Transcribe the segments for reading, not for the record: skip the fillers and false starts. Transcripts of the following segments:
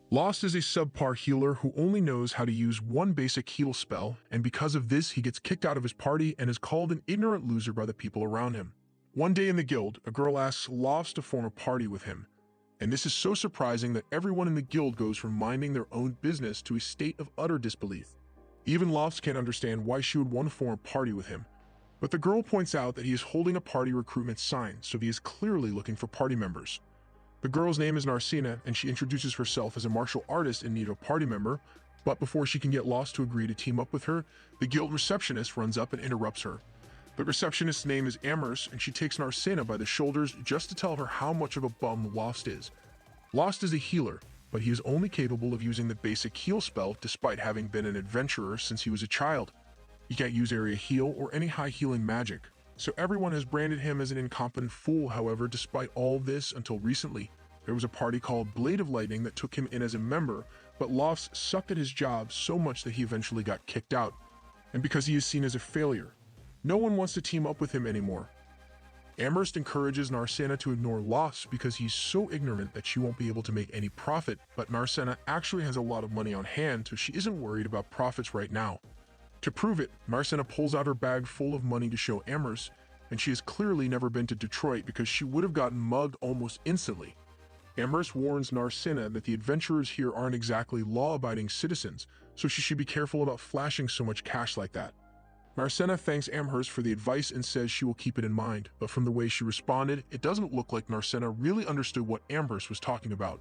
Lost is a subpar healer who only knows how to use one basic heal spell, and because of this he gets kicked out of his party and is called an ignorant loser by the people around him. One day in the guild, a girl asks Lost to form a party with him, and this is so surprising that everyone in the guild goes from minding their own business to a state of utter disbelief. Even Lost can't understand why she would want to form a party with him, but the girl points out that he is holding a party recruitment sign, so he is clearly looking for party members. The girl's name is Narcina, and she introduces herself as a martial artist in need of a party member, but before she can get Lost to agree to team up with her, the guild receptionist runs up and interrupts her. The receptionist's name is Amherst, and she takes Narcina by the shoulders just to tell her how much of a bum Lost is. Lost is a healer, but he is only capable of using the basic heal spell despite having been an adventurer since he was a child. He can't use area heal or any high healing magic, so everyone has branded him as an incompetent fool. However, despite all this, until recently, there was a party called Blade of Lightning that took him in as a member, but Lost sucked at his job so much that he eventually got kicked out. And because he is seen as a failure, no one wants to team up with him anymore. Amherst encourages Narcina to ignore Lost because he's so ignorant that she won't be able to make any profit, but Narcina actually has a lot of money on hand, so she isn't worried about profits right now. To prove it, Narcina pulls out her bag full of money to show Amherst, and she has clearly never been to Detroit because she would have gotten mugged almost instantly. Amherst warns Narcina that the adventurers here aren't exactly law-abiding citizens, so she should be careful about flashing so much cash like that. Narcina thanks Amherst for the advice and says she will keep it in mind, but from the way she responded, it doesn't look like Narcina really understood what Amherst was talking about.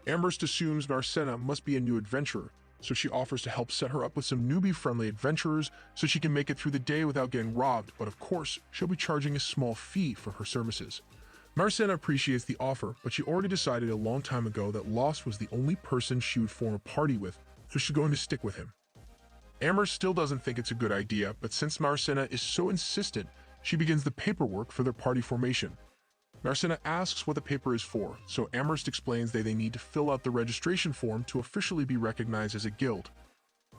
Amherst assumes Narcina must be a new adventurer, so she offers to help set her up with some newbie-friendly adventurers so she can make it through the day without getting robbed, but of course, she'll be charging a small fee for her services. Narcina appreciates the offer, but she already decided a long time ago that Lost was the only person she would form a party with, so she's going to stick with him. Amherst still doesn't think it's a good idea, but since Narcina is so insistent, she begins the paperwork for their party formation. Narcina asks what the paper is for, so Amherst explains that they need to fill out the registration form to officially be recognized as a guild.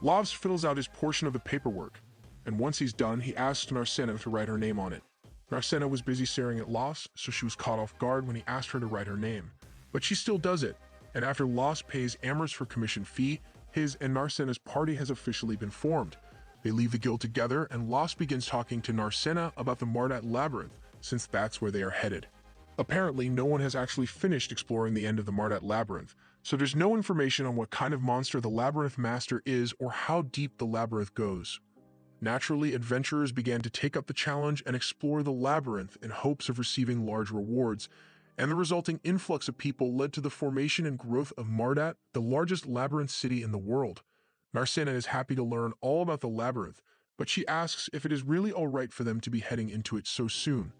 Lost fills out his portion of the paperwork, and once he's done, he asks Narcina to write her name on it. Narcina was busy staring at Lost, so she was caught off guard when he asked her to write her name. But she still does it, and after Lost pays Amherst for commission fee, his and Narcina's party has officially been formed. They leave the guild together, and Lost begins talking to Narcina about the Mardat Labyrinth, since that's where they are headed. Apparently, no one has actually finished exploring the end of the Mardat Labyrinth, so there's no information on what kind of monster the Labyrinth Master is or how deep the labyrinth goes. Naturally, adventurers began to take up the challenge and explore the labyrinth in hopes of receiving large rewards, and the resulting influx of people led to the formation and growth of Mardat, the largest labyrinth city in the world. Narcina is happy to learn all about the labyrinth, but she asks if it is really alright for them to be heading into it so soon.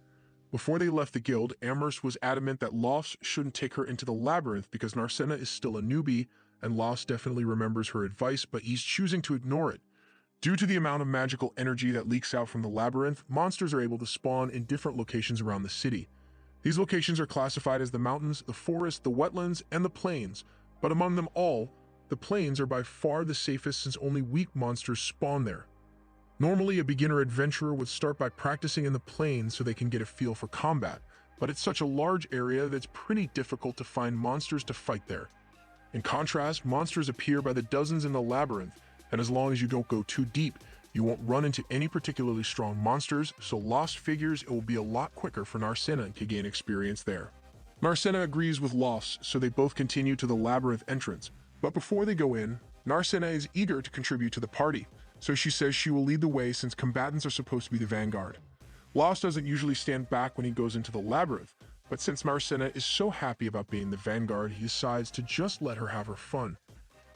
Before they left the guild, Amherst was adamant that Lost shouldn't take her into the labyrinth because Narcina is still a newbie, and Lost definitely remembers her advice, but he's choosing to ignore it. Due to the amount of magical energy that leaks out from the labyrinth, monsters are able to spawn in different locations around the city. These locations are classified as the mountains, the forest, the wetlands, and the plains, but among them all, the plains are by far the safest since only weak monsters spawn there. Normally, a beginner adventurer would start by practicing in the plains so they can get a feel for combat, but it's such a large area that it's pretty difficult to find monsters to fight there. In contrast, monsters appear by the dozens in the labyrinth, and as long as you don't go too deep, you won't run into any particularly strong monsters, so Lost figures it will be a lot quicker for Narcina to gain experience there. Narcina agrees with Lost, so they both continue to the labyrinth entrance, but before they go in, Narcina is eager to contribute to the party, so she says she will lead the way since combatants are supposed to be the vanguard. Lost doesn't usually stand back when he goes into the labyrinth, but since Narcina is so happy about being the vanguard, he decides to just let her have her fun.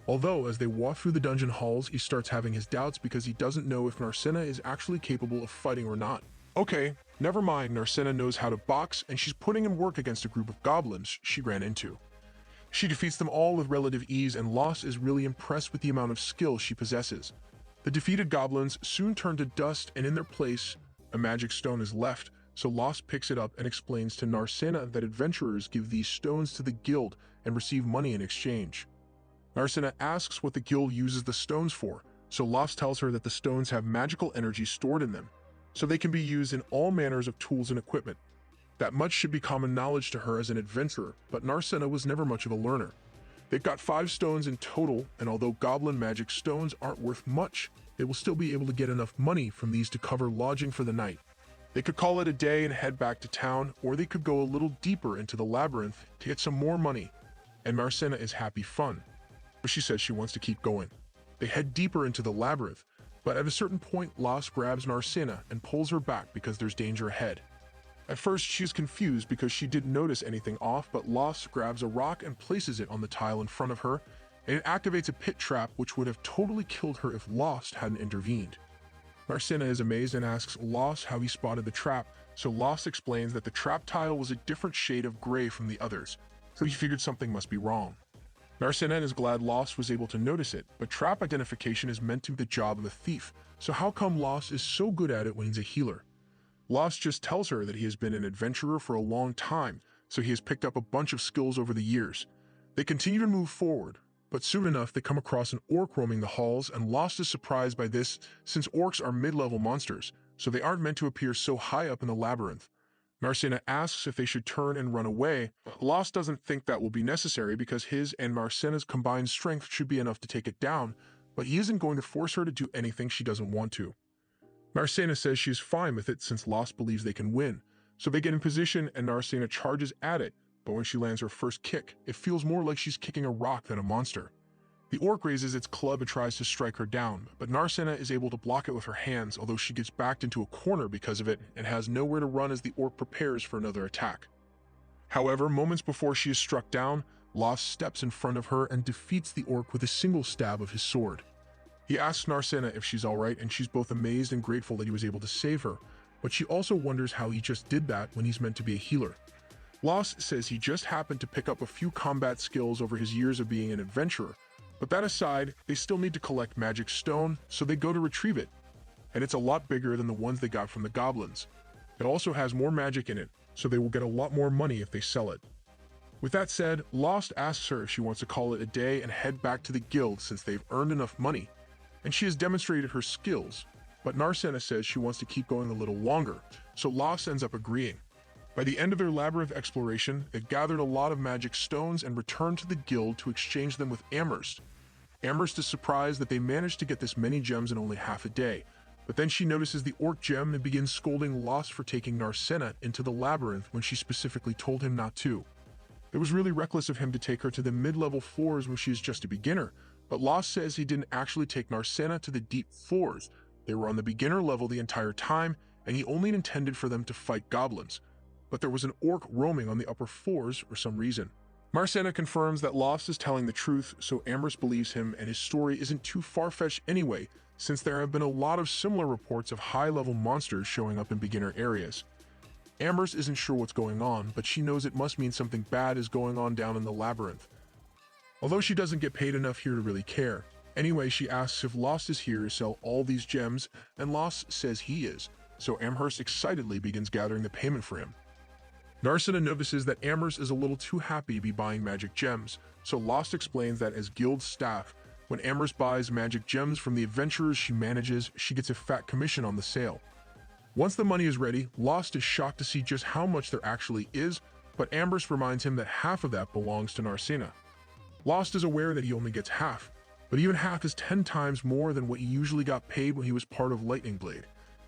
Although, as they walk through the dungeon halls, he starts having his doubts because he doesn't know if Narcina is actually capable of fighting or not. Okay, never mind, Narcina knows how to box, and she's putting in work against a group of goblins she ran into. She defeats them all with relative ease, and Lost is really impressed with the amount of skill she possesses. The defeated goblins soon turn to dust, and in their place, a magic stone is left, so Lost picks it up and explains to Narcina that adventurers give these stones to the guild and receive money in exchange. Narcina asks what the guild uses the stones for, so Lost tells her that the stones have magical energy stored in them, so they can be used in all manners of tools and equipment. That much should be common knowledge to her as an adventurer, but Narcina was never much of a learner. They've got 5 stones in total, and although goblin magic stones aren't worth much, they will still be able to get enough money from these to cover lodging for the night. They could call it a day and head back to town, or they could go a little deeper into the labyrinth to get some more money. And Marcena is happy fun, but she says she wants to keep going. They head deeper into the labyrinth, but at a certain point, Los grabs Marcena and pulls her back because there's danger ahead. At first, she's confused because she didn't notice anything off, but Los grabs a rock and places it on the tile in front of her, and it activates a pit trap which would have totally killed her if Lost hadn't intervened. Marcena is amazed and asks Los how he spotted the trap, so Los explains that the trap tile was a different shade of gray from the others, so he figured something must be wrong. Marcena is glad Los was able to notice it, but trap identification is meant to be the job of a thief, so how come Los is so good at it when he's a healer? Los just tells her that he has been an adventurer for a long time, so he has picked up a bunch of skills over the years. They continue to move forward, but soon enough they come across an orc roaming the halls, and Los is surprised by this since orcs are mid-level monsters, so they aren't meant to appear so high up in the labyrinth. Marcena asks if they should turn and run away, but Los doesn't think that will be necessary because his and Marcena's combined strength should be enough to take it down, but he isn't going to force her to do anything she doesn't want to. Marcena says she's fine with it since Los believes they can win, so they get in position and Marcena charges at it, but when she lands her first kick, it feels more like she's kicking a rock than a monster. The orc raises its club and tries to strike her down, but Marcena is able to block it with her hands, although she gets backed into a corner because of it and has nowhere to run as the orc prepares for another attack. However, moments before she is struck down, Los steps in front of her and defeats the orc with a single stab of his sword. He asks Marcena if she's alright, and she's both amazed and grateful that he was able to save her, but she also wonders how he just did that when he's meant to be a healer. Los says he just happened to pick up a few combat skills over his years of being an adventurer, but that aside, they still need to collect magic stone, so they go to retrieve it, and it's a lot bigger than the ones they got from the goblins. It also has more magic in it, so they will get a lot more money if they sell it. With that said, Lost asks her if she wants to call it a day and head back to the guild since they've earned enough money, and she has demonstrated her skills, but Marcena says she wants to keep going a little longer, so Lost ends up agreeing. By the end of their labyrinth exploration, they've gathered a lot of magic stones and returned to the guild to exchange them with Amherst. Amherst is surprised that they managed to get this many gems in only half a day, but then she notices the orc gem and begins scolding Lost for taking Marcena into the labyrinth when she specifically told him not to. It was really reckless of him to take her to the mid-level floors when she is just a beginner, but Lost says he didn't actually take Marcena to the deep floors. They were on the beginner level the entire time, and he only intended for them to fight goblins. But there was an orc roaming on the upper floors for some reason. Marcena confirms that Lost is telling the truth, so Amherst believes him, and his story isn't too far-fetched anyway, since there have been a lot of similar reports of high-level monsters showing up in beginner areas. Amherst isn't sure what's going on, but she knows it must mean something bad is going on down in the labyrinth. Although she doesn't get paid enough here to really care. Anyway, she asks if Lost is here to sell all these gems, and Lost says he is, so Amherst excitedly begins gathering the payment for him. Marcena notices that Amherst is a little too happy to be buying magic gems, so Lost explains that as guild staff, when Amherst buys magic gems from the adventurers she manages, she gets a fat commission on the sale. Once the money is ready, Lost is shocked to see just how much there actually is, but Amherst reminds him that half of that belongs to Marcena. Lost is aware that he only gets half, but even half is 10 times more than what he usually got paid when he was part of Lightning Blade,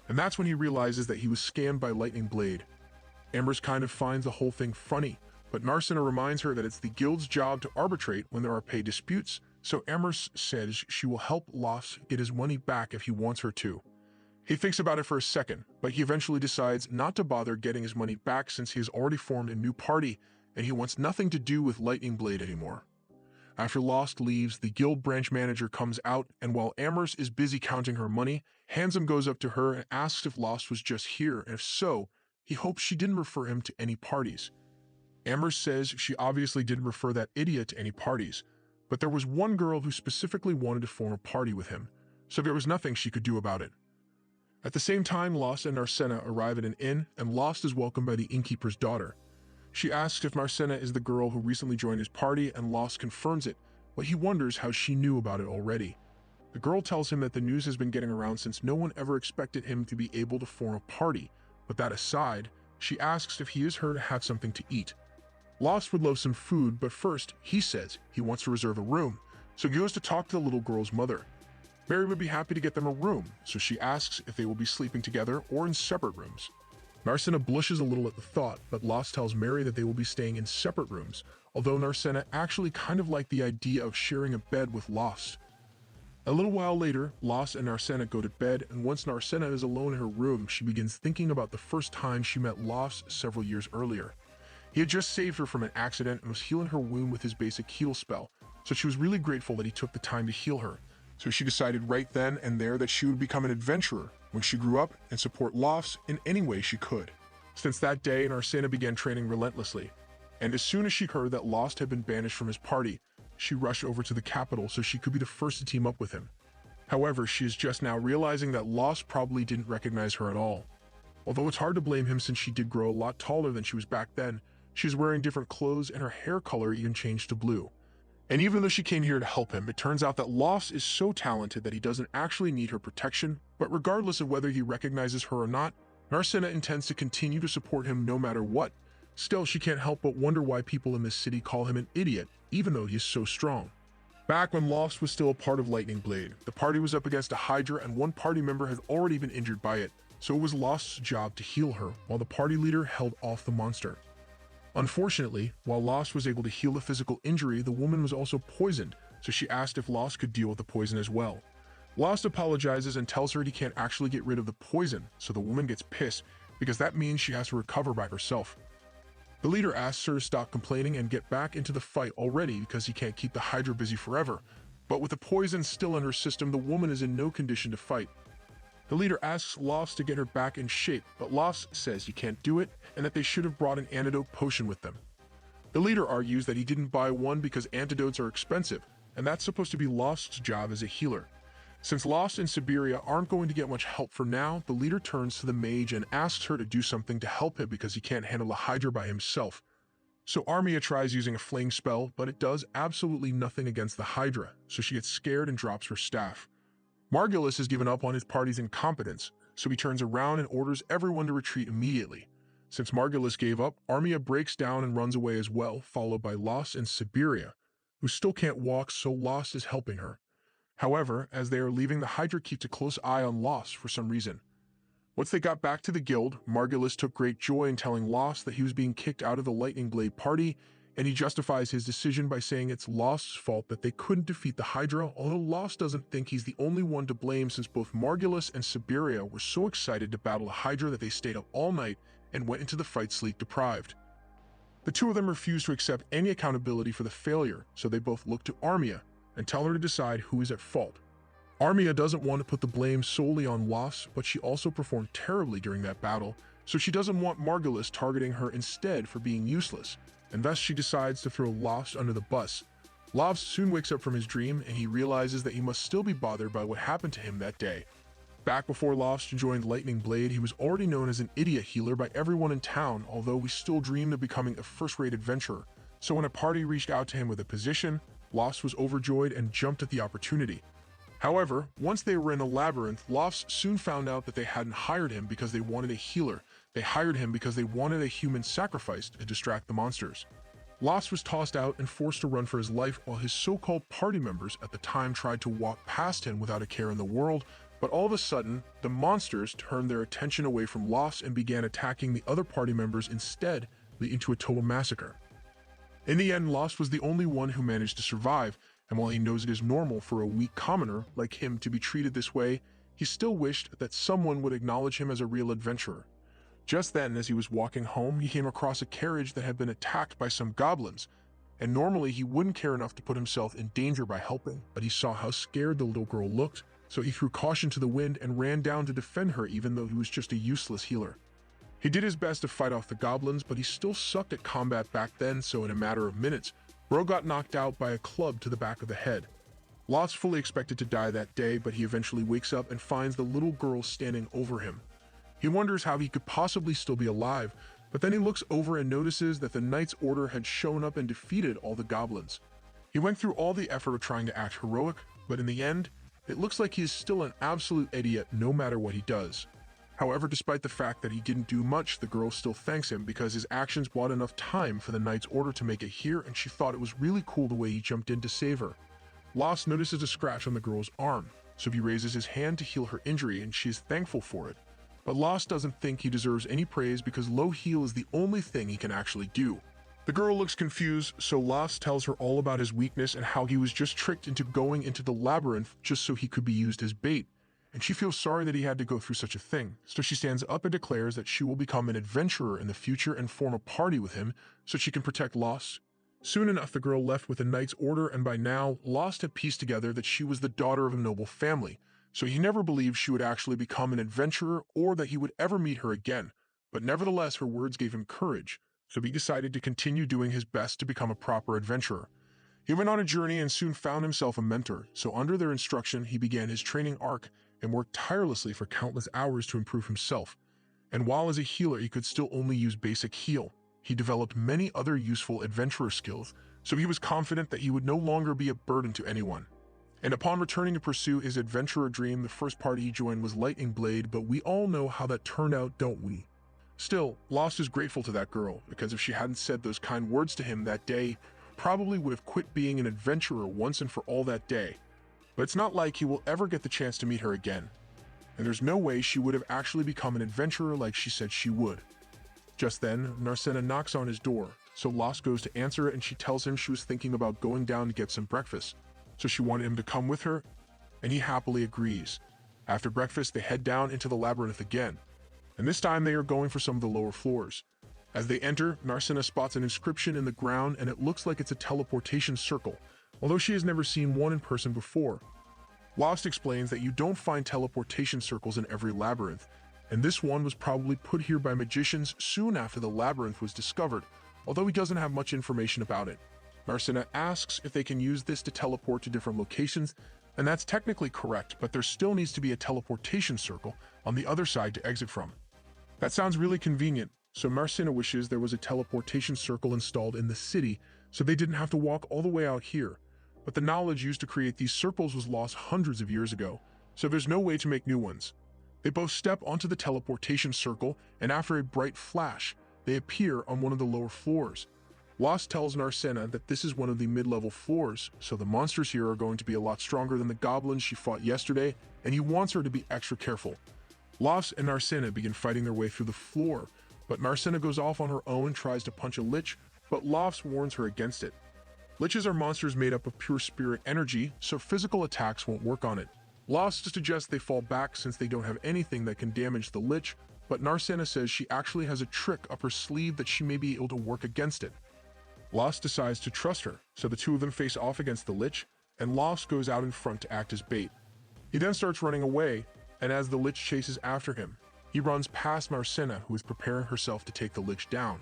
and that's when he realizes that he was scammed by Lightning Blade. Amherst kind of finds the whole thing funny, but Marcena reminds her that it's the guild's job to arbitrate when there are pay disputes, so Amherst says she will help Lost get his money back if he wants her to. He thinks about it for a second, but he eventually decides not to bother getting his money back since he has already formed a new party and he wants nothing to do with Lightning Blade anymore. After Lost leaves, the guild branch manager comes out, and while Amherst is busy counting her money, Handsome goes up to her and asks if Lost was just here, and if so, he hopes she didn't refer him to any parties. Amherst says she obviously didn't refer that idiot to any parties, but there was one girl who specifically wanted to form a party with him, so there was nothing she could do about it. At the same time, Lost and Marcena arrive at an inn, and Lost is welcomed by the innkeeper's daughter. She asks if Marcena is the girl who recently joined his party, and Lost confirms it, but he wonders how she knew about it already. The girl tells him that the news has been getting around since no one ever expected him to be able to form a party, but that aside, she asks if he is her to have something to eat. Lost would love some food, but first, he says he wants to reserve a room, so he goes to talk to the little girl's mother. Mary would be happy to get them a room, so she asks if they will be sleeping together or in separate rooms. Narcena blushes a little at the thought, but Lost tells Mary that they will be staying in separate rooms, although Narcena actually kind of liked the idea of sharing a bed with Lost. A little while later, Lost and Narcena go to bed, and once Narcena is alone in her room, she begins thinking about the first time she met Lost several years earlier. He had just saved her from an accident and was healing her wound with his basic heal spell, so she was really grateful that he took the time to heal her. So she decided right then and there that she would become an adventurer when she grew up and support Lost in any way she could. Since that day, Narcena began training relentlessly, and as soon as she heard that Lost had been banished from his party, she rushed over to the capital so she could be the first to team up with him. However, she is just now realizing that Lost probably didn't recognize her at all. Although it's hard to blame him since she did grow a lot taller than she was back then, she is wearing different clothes and her hair color even changed to blue. And even though she came here to help him, it turns out that Lost is so talented that he doesn't actually need her protection, but regardless of whether he recognizes her or not, Narcena intends to continue to support him no matter what. Still, she can't help but wonder why people in this city call him an idiot, even though he is so strong. Back when Lost was still a part of Lightning Blade, the party was up against a Hydra and one party member had already been injured by it, so it was Lost's job to heal her, while the party leader held off the monster. Unfortunately, while Lost was able to heal the physical injury, the woman was also poisoned, so she asked if Lost could deal with the poison as well. Lost apologizes and tells her he can't actually get rid of the poison, so the woman gets pissed because that means she has to recover by herself. The leader asks her to stop complaining and get back into the fight already because he can't keep the Hydra busy forever, but with the poison still in her system, the woman is in no condition to fight. The leader asks Lost to get her back in shape, but Lost says he can't do it and that they should have brought an antidote potion with them. The leader argues that he didn't buy one because antidotes are expensive, and that's supposed to be Lost's job as a healer. Since Lost and Siberia aren't going to get much help for now, the leader turns to the mage and asks her to do something to help him because he can't handle the Hydra by himself. So Armia tries using a flame spell, but it does absolutely nothing against the Hydra, so she gets scared and drops her staff. Margulis has given up on his party's incompetence, so he turns around and orders everyone to retreat immediately. Since Margulis gave up, Armia breaks down and runs away as well, followed by Lost and Siberia, who still can't walk, so Lost is helping her. However, as they are leaving, the Hydra keeps a close eye on Lost for some reason. Once they got back to the guild, Margulis took great joy in telling Lost that he was being kicked out of the Lightning Blade party, and he justifies his decision by saying it's Lost's fault that they couldn't defeat the Hydra, although Lost doesn't think he's the only one to blame since both Margulis and Siberia were so excited to battle the Hydra that they stayed up all night and went into the fight sleep-deprived. The two of them refuse to accept any accountability for the failure, so they both look to Armia and tell her to decide who is at fault. Armia doesn't want to put the blame solely on Lost, but she also performed terribly during that battle, so she doesn't want Margulis targeting her instead for being useless, and thus she decides to throw Lost under the bus. Lost soon wakes up from his dream, and he realizes that he must still be bothered by what happened to him that day. Back before Lost joined Lightning Blade, he was already known as an idiot healer by everyone in town, although he still dreamed of becoming a first-rate adventurer. So when a party reached out to him with a position, Lost was overjoyed and jumped at the opportunity. However, once they were in the labyrinth, Lost soon found out that they hadn't hired him because they wanted a healer. They hired him because they wanted a human sacrifice to distract the monsters. Lost was tossed out and forced to run for his life while his so-called party members at the time tried to walk past him without a care in the world, but all of a sudden, the monsters turned their attention away from Lost and began attacking the other party members instead, leading to a total massacre. In the end, Lost was the only one who managed to survive, and while he knows it is normal for a weak commoner like him to be treated this way, he still wished that someone would acknowledge him as a real adventurer. Just then, as he was walking home, he came across a carriage that had been attacked by some goblins, and normally he wouldn't care enough to put himself in danger by helping, but he saw how scared the little girl looked, so he threw caution to the wind and ran down to defend her even though he was just a useless healer. He did his best to fight off the goblins, but he still sucked at combat back then, so in a matter of minutes, Bro got knocked out by a club to the back of the head. Lost fully expected to die that day, but he eventually wakes up and finds the little girl standing over him. He wonders how he could possibly still be alive, but then he looks over and notices that the Knight's Order had shown up and defeated all the goblins. He went through all the effort of trying to act heroic, but in the end, it looks like he is still an absolute idiot no matter what he does. However, despite the fact that he didn't do much, the girl still thanks him because his actions bought enough time for the knight's order to make it here, and she thought it was really cool the way he jumped in to save her. Lost notices a scratch on the girl's arm, so he raises his hand to heal her injury, and she is thankful for it. But Lost doesn't think he deserves any praise because low heal is the only thing he can actually do. The girl looks confused, so Lost tells her all about his weakness and how he was just tricked into going into the labyrinth just so he could be used as bait. And she feels sorry that he had to go through such a thing, so she stands up and declares that she will become an adventurer in the future and form a party with him so she can protect Lost. Soon enough, the girl left with a knight's order, and by now, Lost had pieced together that she was the daughter of a noble family, so he never believed she would actually become an adventurer or that he would ever meet her again. But nevertheless, her words gave him courage, so he decided to continue doing his best to become a proper adventurer. He went on a journey and soon found himself a mentor, so under their instruction, he began his training arc and worked tirelessly for countless hours to improve himself. And while as a healer he could still only use basic heal, he developed many other useful adventurer skills, so he was confident that he would no longer be a burden to anyone. And upon returning to pursue his adventurer dream, the first party he joined was Lightning Blade, but we all know how that turned out, don't we? Still, Lost is grateful to that girl, because if she hadn't said those kind words to him that day, probably would have quit being an adventurer once and for all that day. But it's not like he will ever get the chance to meet her again, and there's no way she would have actually become an adventurer like she said she would. Just then, Narcena knocks on his door, so Lost goes to answer it, and she tells him she was thinking about going down to get some breakfast, so she wanted him to come with her, and he happily agrees. After breakfast, they head down into the labyrinth again, and this time they are going for some of the lower floors. As they enter, Narcena spots an inscription in the ground, and it looks like it's a teleportation circle, although she has never seen one in person before. Lost explains that you don't find teleportation circles in every labyrinth, and this one was probably put here by magicians soon after the labyrinth was discovered, although he doesn't have much information about it. Narcena asks if they can use this to teleport to different locations, and that's technically correct, but there still needs to be a teleportation circle on the other side to exit from. That sounds really convenient, so Narcena wishes there was a teleportation circle installed in the city so they didn't have to walk all the way out here. But the knowledge used to create these circles was lost hundreds of years ago, so there's no way to make new ones. They both step onto the teleportation circle, and after a bright flash, they appear on one of the lower floors. Lost tells Narcena that this is one of the mid-level floors, so the monsters here are going to be a lot stronger than the goblins she fought yesterday, and he wants her to be extra careful. Lost and Narcena begin fighting their way through the floor, but Narcena goes off on her own and tries to punch a lich, but Lost warns her against it. Liches are monsters made up of pure spirit energy, so physical attacks won't work on it. Lost suggests they fall back since they don't have anything that can damage the lich, but Narcena says she actually has a trick up her sleeve that she may be able to work against it. Lost decides to trust her, so the two of them face off against the lich, and Lost goes out in front to act as bait. He then starts running away, and as the lich chases after him, he runs past Narcena, who is preparing herself to take the lich down.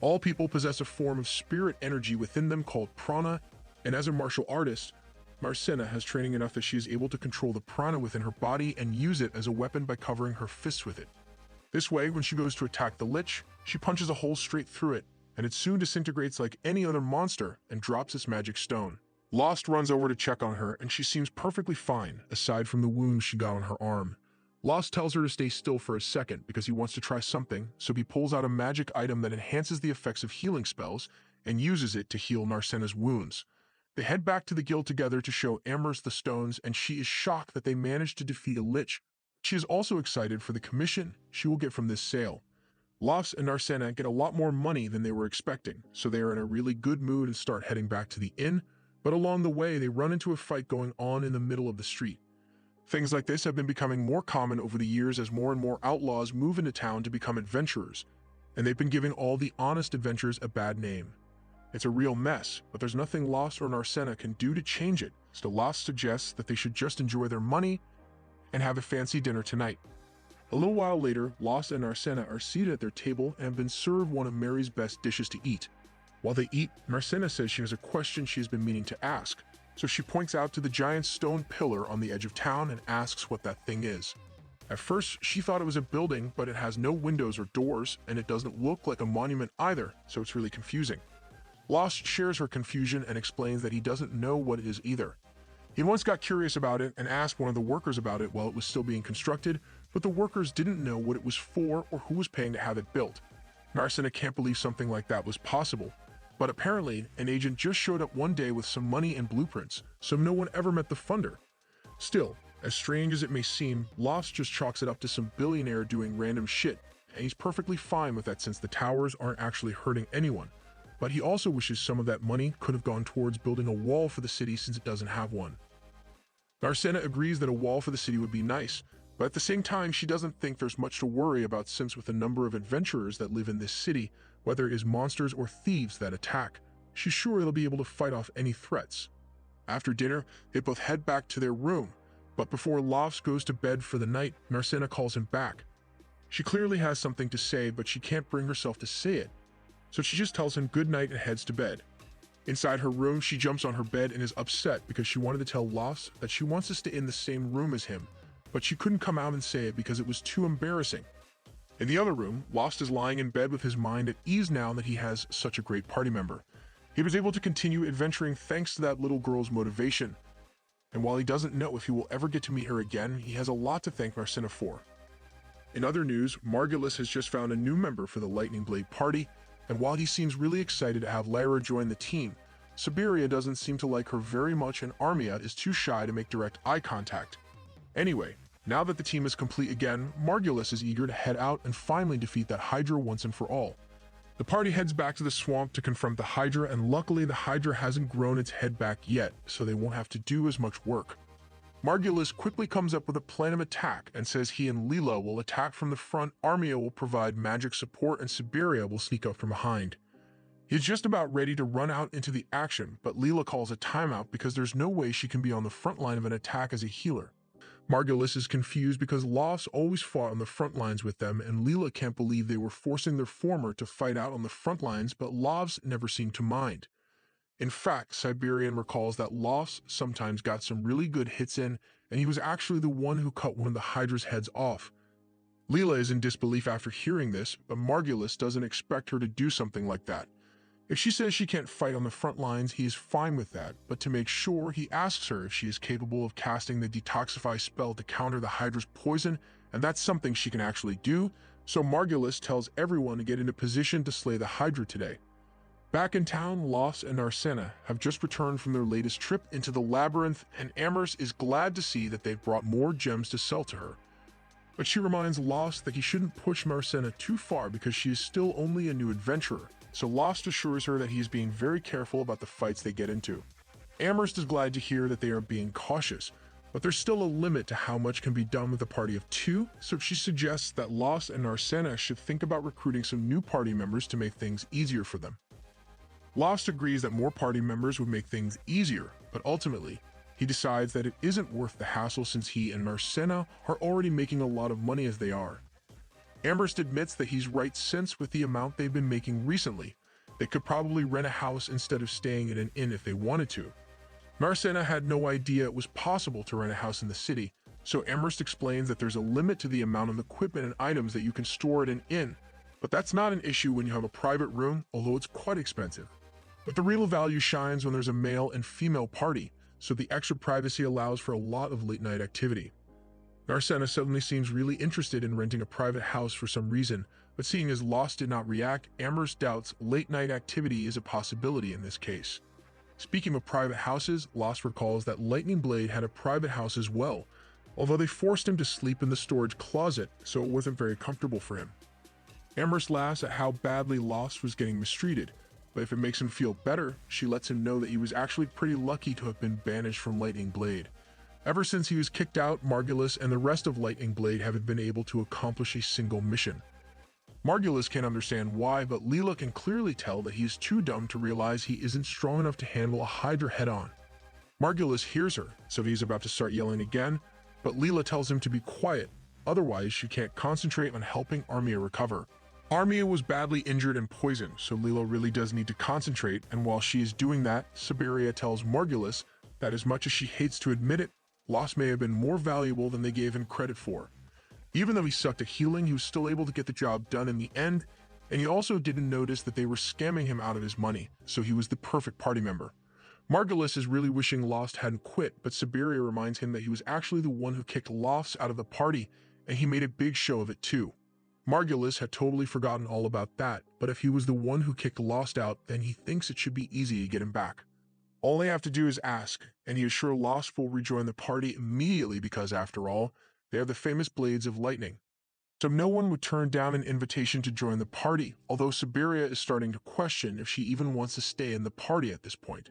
All people possess a form of spirit energy within them called prana, and as a martial artist, Narcena has training enough that she is able to control the prana within her body and use it as a weapon by covering her fists with it. This way, when she goes to attack the lich, she punches a hole straight through it, and it soon disintegrates like any other monster and drops its magic stone. Lost runs over to check on her, and she seems perfectly fine, aside from the wound she got on her arm. Lost tells her to stay still for a second because he wants to try something, so he pulls out a magic item that enhances the effects of healing spells and uses it to heal Narcena's wounds. They head back to the guild together to show Amherst the stones, and she is shocked that they managed to defeat a lich. She is also excited for the commission she will get from this sale. Lost and Narcena get a lot more money than they were expecting, so they are in a really good mood and start heading back to the inn, but along the way they run into a fight going on in the middle of the street. Things like this have been becoming more common over the years as more and more outlaws move into town to become adventurers, and they've been giving all the honest adventurers a bad name. It's a real mess, but there's nothing Lost or Narcena can do to change it, so Lost suggests that they should just enjoy their money and have a fancy dinner tonight. A little while later, Lost and Narcena are seated at their table and have been served one of Mary's best dishes to eat. While they eat, Narcena says she has a question she has been meaning to ask, so she points out to the giant stone pillar on the edge of town and asks what that thing is. At first, she thought it was a building, but it has no windows or doors, and it doesn't look like a monument either, so it's really confusing. Lost shares her confusion and explains that he doesn't know what it is either. He once got curious about it and asked one of the workers about it while it was still being constructed, but the workers didn't know what it was for or who was paying to have it built. Narcena can't believe something like that was possible, but apparently an agent just showed up one day with some money and blueprints, so no one ever met the funder. Still, as strange as it may seem, Lost just chalks it up to some billionaire doing random shit, and he's perfectly fine with that since the towers aren't actually hurting anyone. But he also wishes some of that money could have gone towards building a wall for the city since it doesn't have one. Narcena agrees that a wall for the city would be nice, but at the same time she doesn't think there's much to worry about since with the number of adventurers that live in this city, whether it is monsters or thieves that attack, she's sure they'll be able to fight off any threats. After dinner, they both head back to their room, but before Lost goes to bed for the night, Narcena calls him back. She clearly has something to say, but she can't bring herself to say it, so she just tells him good night and heads to bed. Inside her room, she jumps on her bed and is upset because she wanted to tell Lost that she wants to stay in the same room as him, but she couldn't come out and say it because it was too embarrassing. In the other room, Lost is lying in bed with his mind at ease now that he has such a great party member. He was able to continue adventuring thanks to that little girl's motivation, and while he doesn't know if he will ever get to meet her again, he has a lot to thank Narcena for. In other news, Margulis has just found a new member for the Lightning Blade party, and while he seems really excited to have Lyra join the team, Siberia doesn't seem to like her very much and Armia is too shy to make direct eye contact. Anyway, now that the team is complete again, Margulis is eager to head out and finally defeat that Hydra once and for all. The party heads back to the swamp to confront the Hydra, and luckily the Hydra hasn't grown its head back yet, so they won't have to do as much work. Margulis quickly comes up with a plan of attack and says he and Leela will attack from the front, Armia will provide magic support, and Siberia will sneak up from behind. He's just about ready to run out into the action, but Leela calls a timeout because there's no way she can be on the front line of an attack as a healer. Margulis is confused because Lost always fought on the front lines with them, and Leela can't believe they were forcing their former to fight out on the front lines, but Lost never seemed to mind. In fact, Siberian recalls that Lost sometimes got some really good hits in, and he was actually the one who cut one of the Hydra's heads off. Leela is in disbelief after hearing this, but Margulis doesn't expect her to do something like that. If she says she can't fight on the front lines, he is fine with that, but to make sure, he asks her if she is capable of casting the Detoxify spell to counter the Hydra's poison, and that's something she can actually do, so Margulis tells everyone to get into position to slay the Hydra today. Back in town, Lost and Narcena have just returned from their latest trip into the labyrinth, and Amherst is glad to see that they've brought more gems to sell to her. But she reminds Lost that he shouldn't push Narcena too far because she is still only a new adventurer, so Lost assures her that he is being very careful about the fights they get into. Amherst is glad to hear that they are being cautious, but there's still a limit to how much can be done with a party of two, so she suggests that Lost and Narcena should think about recruiting some new party members to make things easier for them. Lost agrees that more party members would make things easier, but ultimately, he decides that it isn't worth the hassle since he and Narcena are already making a lot of money as they are. Amherst admits that he's right since with the amount they've been making recently, they could probably rent a house instead of staying in an inn if they wanted to. Narcena had no idea it was possible to rent a house in the city, so Amherst explains that there's a limit to the amount of equipment and items that you can store at an inn, but that's not an issue when you have a private room, although it's quite expensive. But the real value shines when there's a male and female party, so the extra privacy allows for a lot of late-night activity. Narcena suddenly seems really interested in renting a private house for some reason, but seeing as Lost did not react, Amherst doubts late-night activity is a possibility in this case. Speaking of private houses, Lost recalls that Lightning Blade had a private house as well, although they forced him to sleep in the storage closet, so it wasn't very comfortable for him. Amherst laughs at how badly Lost was getting mistreated, but if it makes him feel better, she lets him know that he was actually pretty lucky to have been banished from Lightning Blade. Ever since he was kicked out, Margulis and the rest of Lightning Blade haven't been able to accomplish a single mission. Margulis can't understand why, but Leela can clearly tell that he is too dumb to realize he isn't strong enough to handle a Hydra head-on. Margulis hears her, so he's about to start yelling again, but Leela tells him to be quiet, otherwise she can't concentrate on helping Armia recover. Armia was badly injured and poisoned, so Leela really does need to concentrate, and while she is doing that, Siberia tells Margulis that as much as she hates to admit it, Lost may have been more valuable than they gave him credit for. Even though he sucked at healing, he was still able to get the job done in the end, and he also didn't notice that they were scamming him out of his money, so he was the perfect party member. Margulis is really wishing Lost hadn't quit, but Siberia reminds him that he was actually the one who kicked Lost out of the party, and he made a big show of it too. Margulis had totally forgotten all about that, but if he was the one who kicked Lost out, then he thinks it should be easy to get him back. All they have to do is ask, and he is sure Lost will rejoin the party immediately because, after all, they are the famous Blades of Lightning. So no one would turn down an invitation to join the party, although Siberia is starting to question if she even wants to stay in the party at this point.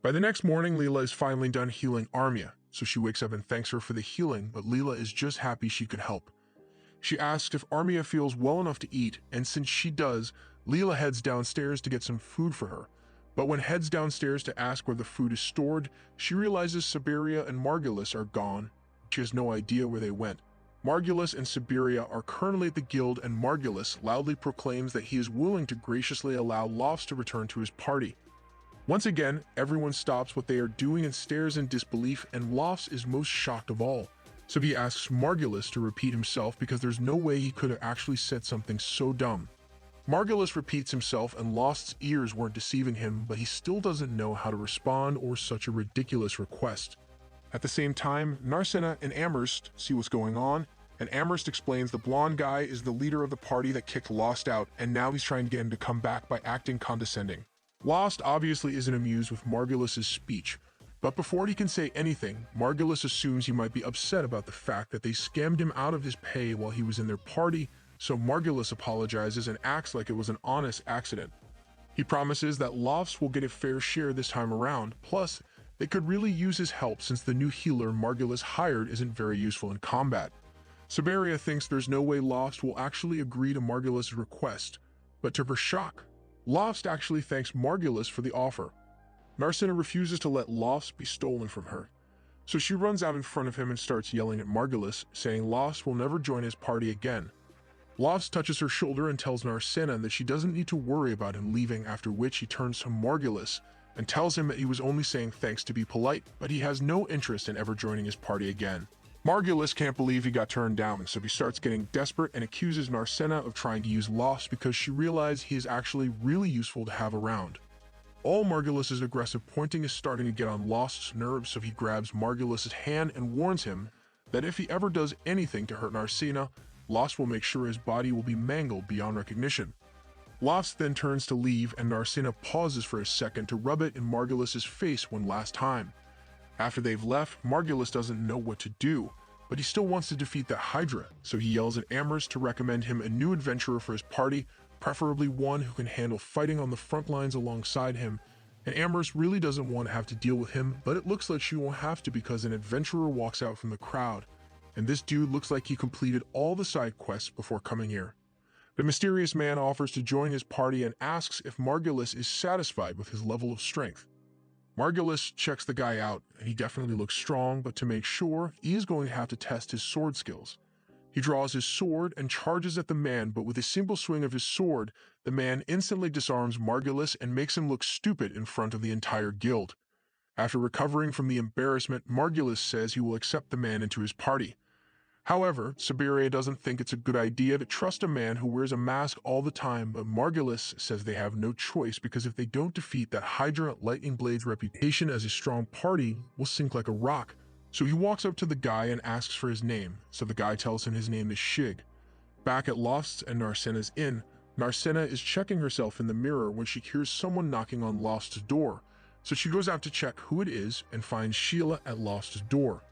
By the next morning, Leela is finally done healing Armia, so she wakes up and thanks her for the healing, but Leela is just happy she could help. She asks if Armia feels well enough to eat, and since she does, Leela heads downstairs to get some food for her. But when heads downstairs to ask where the food is stored, she realizes Siberia and Margulis are gone. She has no idea where they went. Margulis and Siberia are currently at the guild, and Margulis loudly proclaims that he is willing to graciously allow Lost to return to his party. Once again, everyone stops what they are doing and stares in disbelief, and Lost is most shocked of all. So he asks Margulis to repeat himself because there's no way he could have actually said something so dumb. Margulis repeats himself, and Lost's ears weren't deceiving him, but he still doesn't know how to respond or such a ridiculous request. At the same time, Narcina and Amherst see what's going on, and Amherst explains the blonde guy is the leader of the party that kicked Lost out, and now he's trying to get him to come back by acting condescending. Lost obviously isn't amused with Margulis' speech, but before he can say anything, Margulis assumes he might be upset about the fact that they scammed him out of his pay while he was in their party, so Margulis apologizes and acts like it was an honest accident. He promises that Lost will get a fair share this time around, plus they could really use his help since the new healer Margulis hired isn't very useful in combat. Siberia thinks there's no way Lost will actually agree to Margulis' request, but to her shock, Lost actually thanks Margulis for the offer. Narcina refuses to let Lost be stolen from her, so she runs out in front of him and starts yelling at Margulis, saying Lost will never join his party again. Lost touches her shoulder and tells Narcina that she doesn't need to worry about him leaving, after which he turns to Margulis and tells him that he was only saying thanks to be polite, but he has no interest in ever joining his party again. Margulis can't believe he got turned down, so he starts getting desperate and accuses Narcina of trying to use Lost because she realized he is actually really useful to have around. All Margulis' aggressive pointing is starting to get on Lost's nerves, so he grabs Margulis' hand and warns him that if he ever does anything to hurt Narcina, Lost will make sure his body will be mangled beyond recognition. Lost then turns to leave, and Narcina pauses for a second to rub it in Margulis' face one last time. After they've left, Margulis doesn't know what to do, but he still wants to defeat the Hydra, so he yells at Amherst to recommend him a new adventurer for his party, preferably one who can handle fighting on the front lines alongside him, and Amherst really doesn't want to have to deal with him, but it looks like she won't have to because an adventurer walks out from the crowd, and this dude looks like he completed all the side quests before coming here. The mysterious man offers to join his party and asks if Margulis is satisfied with his level of strength. Margulis checks the guy out, and he definitely looks strong, but to make sure, he is going to have to test his sword skills. He draws his sword and charges at the man, but with a simple swing of his sword, the man instantly disarms Margulis and makes him look stupid in front of the entire guild. After recovering from the embarrassment, Margulis says he will accept the man into his party. However, Siberia doesn't think it's a good idea to trust a man who wears a mask all the time, but Margulis says they have no choice because if they don't defeat that Hydra, Lightning Blade's reputation as a strong party will sink like a rock. So he walks up to the guy and asks for his name, so the guy tells him his name is Shig. Back at Lost's and Narcina's inn, Narcina is checking herself in the mirror when she hears someone knocking on Lost's door, so she goes out to check who it is and finds Sheila at Lost's door.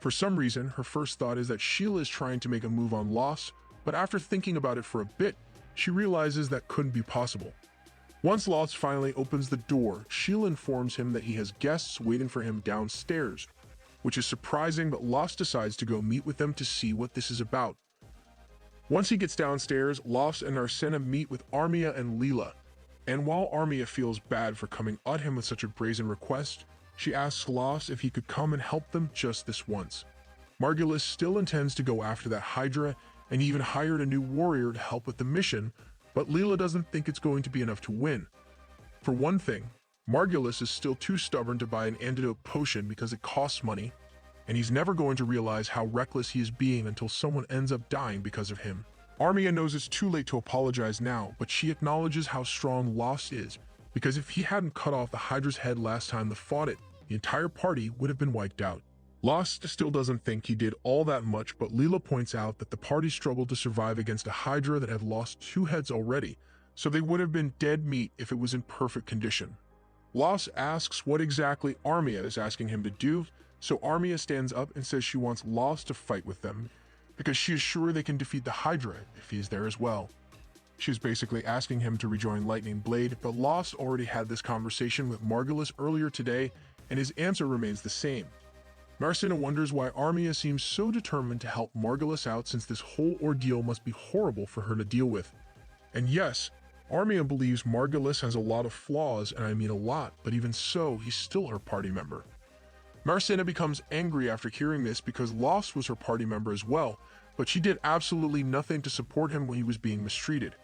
For some reason, her first thought is that Sheila is trying to make a move on Lost, but after thinking about it for a bit, she realizes that couldn't be possible. Once Lost finally opens the door, Sheila informs him that he has guests waiting for him downstairs, which is surprising, but Lost decides to go meet with them to see what this is about. Once he gets downstairs, Lost and Narcina meet with Armia and Leela, and while Armia feels bad for coming at him with such a brazen request, she asks Lost if he could come and help them just this once. Margulis still intends to go after that Hydra, and he even hired a new warrior to help with the mission, but Leela doesn't think it's going to be enough to win. For one thing, Margulis is still too stubborn to buy an antidote potion because it costs money, and he's never going to realize how reckless he is being until someone ends up dying because of him. Armia knows it's too late to apologize now, but she acknowledges how strong Lost is, because if he hadn't cut off the Hydra's head last time they fought it, the entire party would have been wiped out. Lost still doesn't think he did all that much, but Leela points out that the party struggled to survive against a Hydra that had lost 2 heads already, so they would have been dead meat if it was in perfect condition. Lost asks what exactly Armia is asking him to do, so Armia stands up and says she wants Lost to fight with them, because she is sure they can defeat the Hydra if he is there as well. She is basically asking him to rejoin Lightning Blade, but Lost already had this conversation with Margulis earlier today, and his answer remains the same. Marcina wonders why Armia seems so determined to help Margulis out, since this whole ordeal must be horrible for her to deal with. And yes, Armia believes Margulis has a lot of flaws, and I mean a lot, but even so, he's still her party member. Marcina becomes angry after hearing this because Lost was her party member as well, but she did absolutely nothing to support him when he was being mistreated.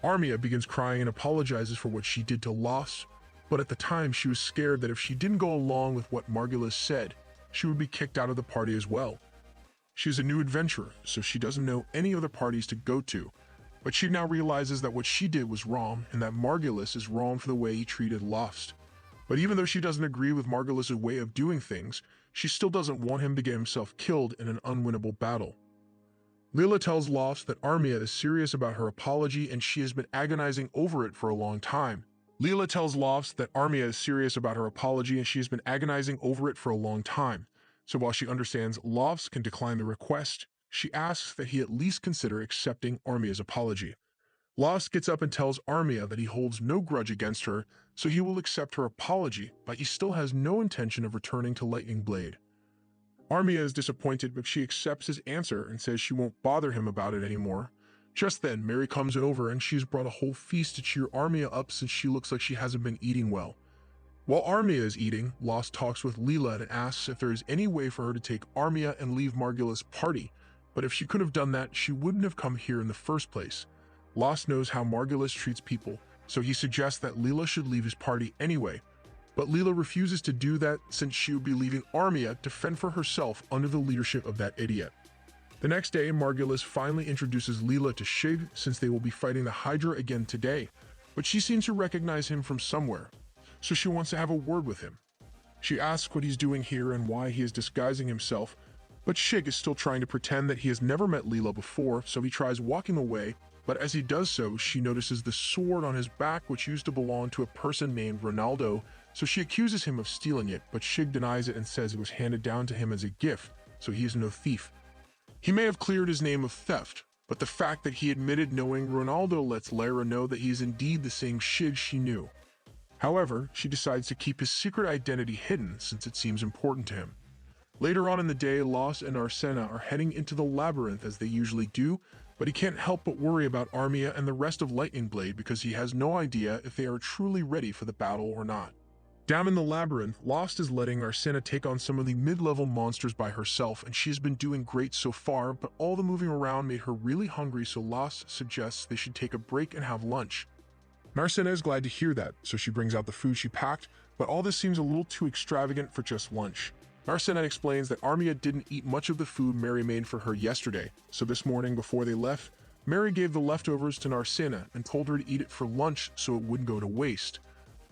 Armia begins crying and apologizes for what she did to Lost, but at the time she was scared that if she didn't go along with what Margulis said, she would be kicked out of the party as well. She is a new adventurer, so she doesn't know any other parties to go to, but she now realizes that what she did was wrong and that Margulis is wrong for the way he treated Lost. But even though she doesn't agree with Margulis' way of doing things, she still doesn't want him to get himself killed in an unwinnable battle. Leela tells Lost that Armia is serious about her apology and she has been agonizing over it for a long time. Leela tells Lost that Armia is serious about her apology and she has been agonizing over it for a long time. So while she understands Lost can decline the request, she asks that he at least consider accepting Armia's apology. Lost gets up and tells Armia that he holds no grudge against her, so he will accept her apology, but he still has no intention of returning to Lightning Blade. Armia is disappointed, but she accepts his answer and says she won't bother him about it anymore. Just then, Mary comes over and she's brought a whole feast to cheer Armia up since she looks like she hasn't been eating well. While Armia is eating, Lost talks with Leela and asks if there is any way for her to take Armia and leave Margulis' party, but if she could have done that, she wouldn't have come here in the first place. Lost knows how Margulis treats people, so he suggests that Leela should leave his party anyway, but Leela refuses to do that since she would be leaving Armia to fend for herself under the leadership of that idiot. The next day, Margulis finally introduces Leela to Shig since they will be fighting the Hydra again today, but she seems to recognize him from somewhere, so she wants to have a word with him. She asks what he's doing here and why he is disguising himself, but Shig is still trying to pretend that he has never met Leela before, so he tries walking away, but as he does so, she notices the sword on his back which used to belong to a person named Ronaldo, so she accuses him of stealing it, but Shig denies it and says it was handed down to him as a gift, so he is no thief. He may have cleared his name of theft, but the fact that he admitted knowing Ronaldo lets Lyra know that he is indeed the same Shig she knew. However, she decides to keep his secret identity hidden since it seems important to him. Later on in the day, Lost and Arsena are heading into the labyrinth as they usually do, but he can't help but worry about Armia and the rest of Lightning Blade because he has no idea if they are truly ready for the battle or not. Down in the labyrinth, Lost is letting Arsena take on some of the mid-level monsters by herself, and she has been doing great so far, but all the moving around made her really hungry, so Lost suggests they should take a break and have lunch. Marcina is glad to hear that, so she brings out the food she packed, but all this seems a little too extravagant for just lunch. Marcina explains that Armia didn't eat much of the food Mary made for her yesterday, so this morning before they left, Mary gave the leftovers to Narcina and told her to eat it for lunch so it wouldn't go to waste.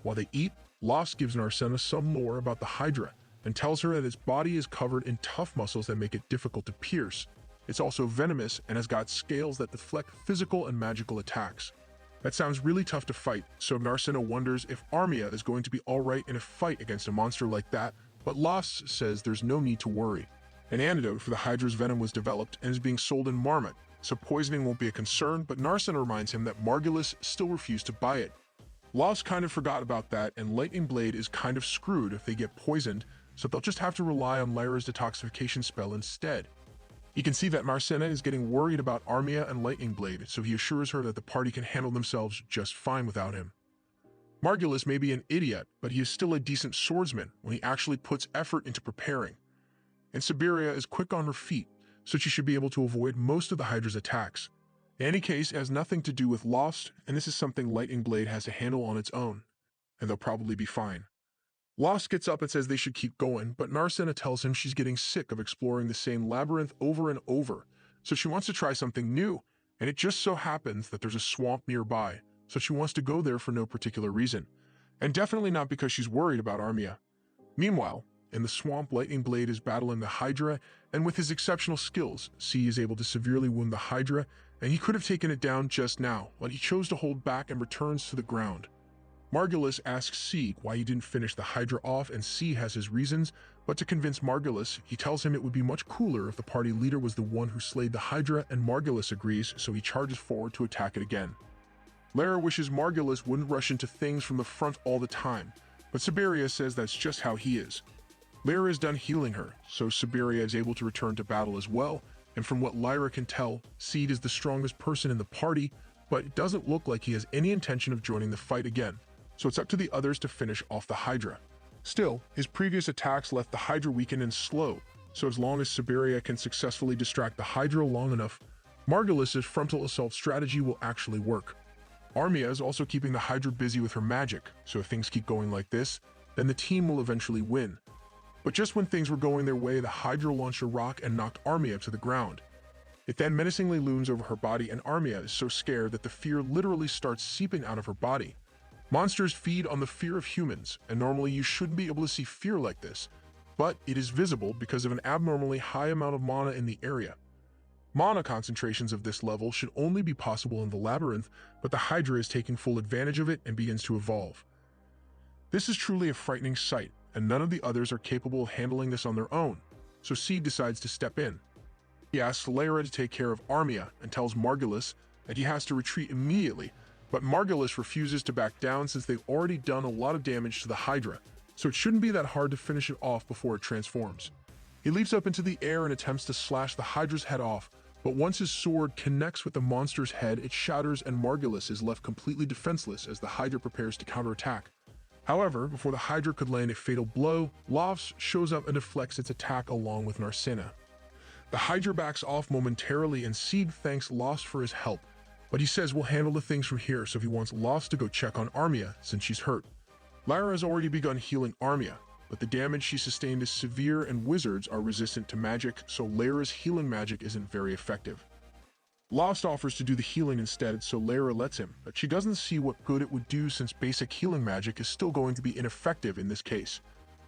While they eat, Lost gives Narcina some lore about the Hydra and tells her that its body is covered in tough muscles that make it difficult to pierce. It's also venomous and has got scales that deflect physical and magical attacks. That sounds really tough to fight, so Narcina wonders if Armia is going to be alright in a fight against a monster like that, but Lost says there's no need to worry. An antidote for the Hydra's venom was developed and is being sold in Marmot, so poisoning won't be a concern, but Narcina reminds him that Margulis still refused to buy it. Lost kind of forgot about that, and Lightning Blade is kind of screwed if they get poisoned, so they'll just have to rely on Lyra's detoxification spell instead. You can see that Marcina is getting worried about Armia and Lightning Blade, so he assures her that the party can handle themselves just fine without him. Margulis may be an idiot, but he is still a decent swordsman when he actually puts effort into preparing. And Siberia is quick on her feet, so she should be able to avoid most of the Hydra's attacks. In any case, it has nothing to do with Lost, and this is something Lightning Blade has to handle on its own, and they'll probably be fine. Lost gets up and says they should keep going, but Narcina tells him she's getting sick of exploring the same labyrinth over and over, so she wants to try something new, and it just so happens that there's a swamp nearby, so she wants to go there for no particular reason, and definitely not because she's worried about Armia. Meanwhile, In the swamp, Lightning Blade is battling the Hydra, and with his exceptional skills, Seed is able to severely wound the Hydra, and he could have taken it down just now, but he chose to hold back and returns to the ground. Margulis asks Seed why he didn't finish the Hydra off, and Seed has his reasons, but to convince Margulis, he tells him it would be much cooler if the party leader was the one who slayed the Hydra, and Margulis agrees, so he charges forward to attack it again. Lara wishes Margulis wouldn't rush into things from the front all the time, but Siberia says that's just how he is. Lyra is done healing her, so Siberia is able to return to battle as well, and from what Lyra can tell, Seed is the strongest person in the party, but it doesn't look like he has any intention of joining the fight again, so it's up to the others to finish off the Hydra. Still, his previous attacks left the Hydra weakened and slow, so as long as Siberia can successfully distract the Hydra long enough, Margulis' frontal assault strategy will actually work. Armia is also keeping the Hydra busy with her magic, so if things keep going like this, then the team will eventually win. But just when things were going their way, the Hydra launched a rock and knocked Armia to the ground. It then menacingly looms over her body, and Armia is so scared that the fear literally starts seeping out of her body. Monsters feed on the fear of humans, and normally you shouldn't be able to see fear like this, but it is visible because of an abnormally high amount of mana in the area. Mana concentrations of this level should only be possible in the labyrinth, but the Hydra is taking full advantage of it and begins to evolve. This is truly a frightening sight, and none of the others are capable of handling this on their own, so Seed decides to step in. He asks Lyra to take care of Armia and tells Margulis that he has to retreat immediately, but Margulis refuses to back down since they've already done a lot of damage to the Hydra, so it shouldn't be that hard to finish it off before it transforms. He leaps up into the air and attempts to slash the Hydra's head off, but once his sword connects with the monster's head, it shatters and Margulis is left completely defenseless as the Hydra prepares to counterattack. However, before the Hydra could land a fatal blow, Lofts shows up and deflects its attack along with Narcina. The Hydra backs off momentarily and Seed thanks Lofts for his help, but he says we'll handle the things from here, so he wants Lofts to go check on Armia since she's hurt. Lyra has already begun healing Armia, but the damage she sustained is severe and wizards are resistant to magic, so Lyra's healing magic isn't very effective. Lost offers to do the healing instead, so Lyra lets him, but she doesn't see what good it would do since basic healing magic is still going to be ineffective in this case.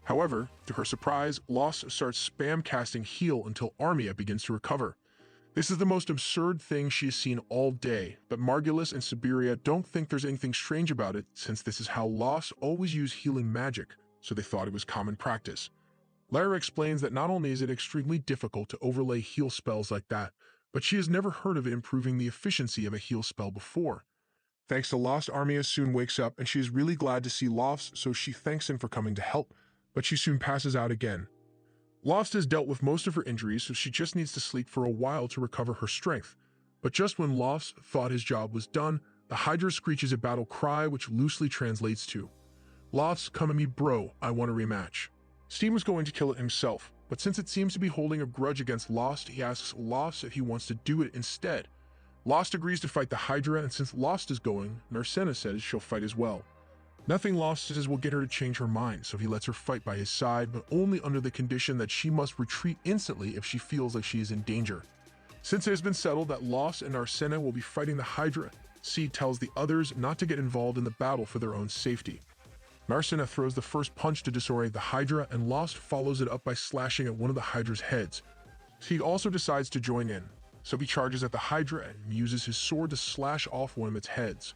However, to her surprise, Lost starts spam casting heal until Armia begins to recover. This is the most absurd thing she has seen all day, but Margulis and Siberia don't think there's anything strange about it since this is how Lost always use healing magic, so they thought it was common practice. Lyra explains that not only is it extremely difficult to overlay heal spells like that, but she has never heard of it improving the efficiency of a heal spell before. Thanks to Lost, Armia soon wakes up and she is really glad to see Lost, so she thanks him for coming to help, but she soon passes out again. Lost has dealt with most of her injuries, so she just needs to sleep for a while to recover her strength. But just when Lost thought his job was done, the Hydra screeches a battle cry which loosely translates to, "Lost, come at me bro, I want a rematch." Steam was going to kill it himself, but since it seems to be holding a grudge against Lost, he asks Lost if he wants to do it instead. Lost agrees to fight the Hydra, and since Lost is going, Narcina says she'll fight as well. Nothing Lost says will get her to change her mind, so he lets her fight by his side, but only under the condition that she must retreat instantly if she feels like she is in danger. Since it has been settled that Lost and Narcina will be fighting the Hydra, Seed tells the others not to get involved in the battle for their own safety. Narcina throws the first punch to disorient the Hydra, and Lost follows it up by slashing at one of the Hydra's heads. Seed also decides to join in, so he charges at the Hydra and uses his sword to slash off one of its heads.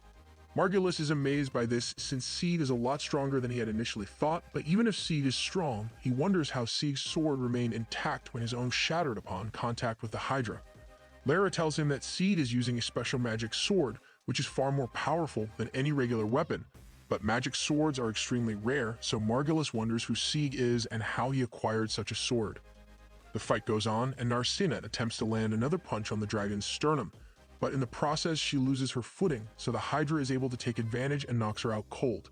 Margulis is amazed by this since Seed is a lot stronger than he had initially thought, but even if Seed is strong, he wonders how Seed's sword remained intact when his own shattered upon contact with the Hydra. Lyra tells him that Seed is using a special magic sword, which is far more powerful than any regular weapon, but magic swords are extremely rare, so Margulis wonders who Seed is and how he acquired such a sword. The fight goes on, and Narcina attempts to land another punch on the dragon's sternum, but in the process she loses her footing, so the Hydra is able to take advantage and knocks her out cold.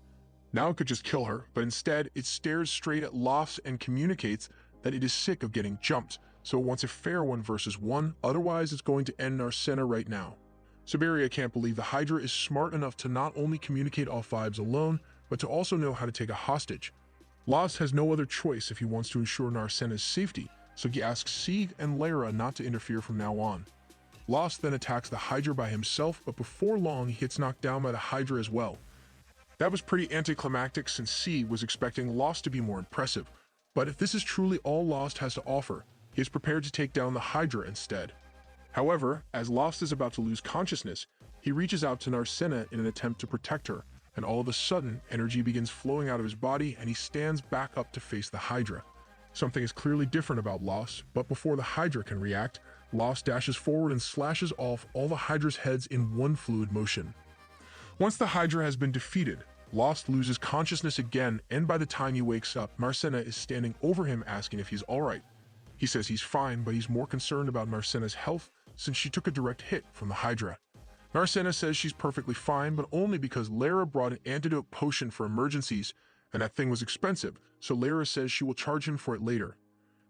Now it could just kill her, but instead it stares straight at Lofts and communicates that it is sick of getting jumped, so it wants a fair 1-versus-1, otherwise it's going to end Narcina right now. Siberia can't believe the Hydra is smart enough to not only communicate off vibes alone, but to also know how to take a hostage. Lost has no other choice if he wants to ensure Narcina's safety, so he asks Seed and Lyra not to interfere from now on. Lost then attacks the Hydra by himself, but before long he gets knocked down by the Hydra as well. That was pretty anticlimactic since Seed was expecting Lost to be more impressive, But if this is truly all Lost has to offer, he is prepared to take down the Hydra instead. However, as Lost is about to lose consciousness, he reaches out to Narcena in an attempt to protect her, and all of a sudden, energy begins flowing out of his body and he stands back up to face the Hydra. Something is clearly different about Lost, but before the Hydra can react, Lost dashes forward and slashes off all the Hydra's heads in one fluid motion. Once the Hydra has been defeated, Lost loses consciousness again, and by the time he wakes up, Narcena is standing over him asking if he's alright. He says he's fine, but he's more concerned about Narcena's health since she took a direct hit from the Hydra. Narcena says she's perfectly fine, but only because Lara brought an antidote potion for emergencies, and that thing was expensive, so Lara says she will charge him for it later.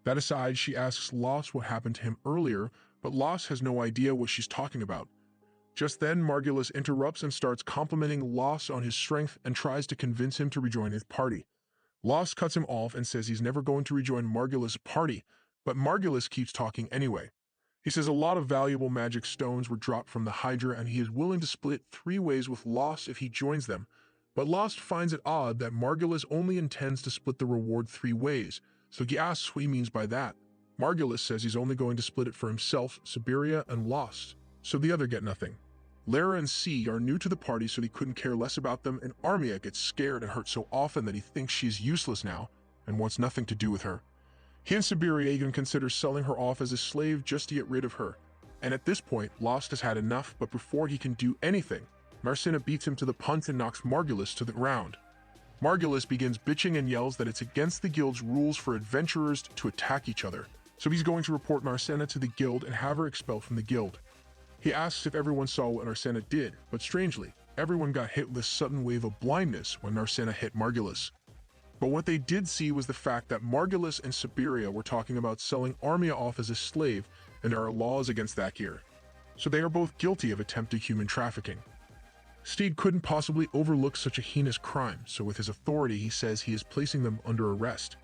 That aside, she asks Lost what happened to him earlier, but Lost has no idea what she's talking about. Just then, Margulis interrupts and starts complimenting Lost on his strength and tries to convince him to rejoin his party. Lost cuts him off and says he's never going to rejoin Margulis' party, but Margulis keeps talking anyway. He says a lot of valuable magic stones were dropped from the Hydra and he is willing to split 3 ways with Lost if he joins them, but Lost finds it odd that Margulis only intends to split the reward 3 ways, so he asks what he means by that. Margulis says he's only going to split it for himself, Siberia, and Lost, so the other get nothing. Lara and Sieg are new to the party, so he couldn't care less about them, and Armia gets scared and hurt so often that he thinks she's useless now and wants nothing to do with her. He and Siberia even consider selling her off as a slave just to get rid of her, and at this point, Lost has had enough, but before he can do anything, Narcena beats him to the punch and knocks Margulis to the ground. Margulis begins bitching and yells that it's against the guild's rules for adventurers to attack each other, so he's going to report Narcena to the guild and have her expelled from the guild. He asks if everyone saw what Narcena did, but strangely, everyone got hit with a sudden wave of blindness when Narcena hit Margulis. But what they did see was the fact that Margulis and Siberia were talking about selling Armia off as a slave, and there are laws against that here. So they are both guilty of attempted human trafficking. Steed couldn't possibly overlook such a heinous crime, so with his authority he says he is placing them under arrest.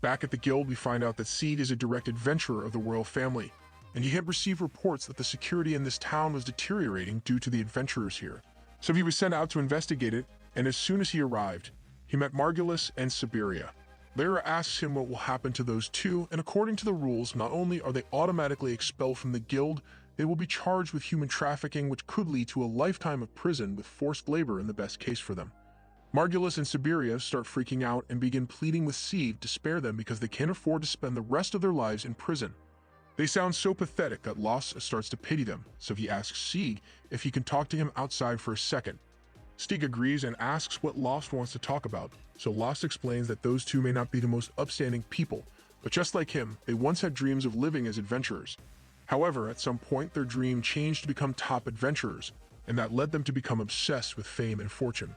Back at the guild, we find out that Steed is a direct adventurer of the royal family, and he had received reports that the security in this town was deteriorating due to the adventurers here. So he was sent out to investigate it, and as soon as he arrived, he met Margulis and Siberia. Lara asks him what will happen to those two, and according to the rules, not only are they automatically expelled from the guild, they will be charged with human trafficking, which could lead to a lifetime of prison with forced labor in the best case for them. Margulis and Siberia start freaking out and begin pleading with Sieg to spare them because they can't afford to spend the rest of their lives in prison. They sound so pathetic that Lost starts to pity them, so he asks Sieg if he can talk to him outside for a second. Stieg agrees and asks what Lost wants to talk about, so Lost explains that those two may not be the most upstanding people, but just like him, they once had dreams of living as adventurers. However, at some point their dream changed to become top adventurers, and that led them to become obsessed with fame and fortune.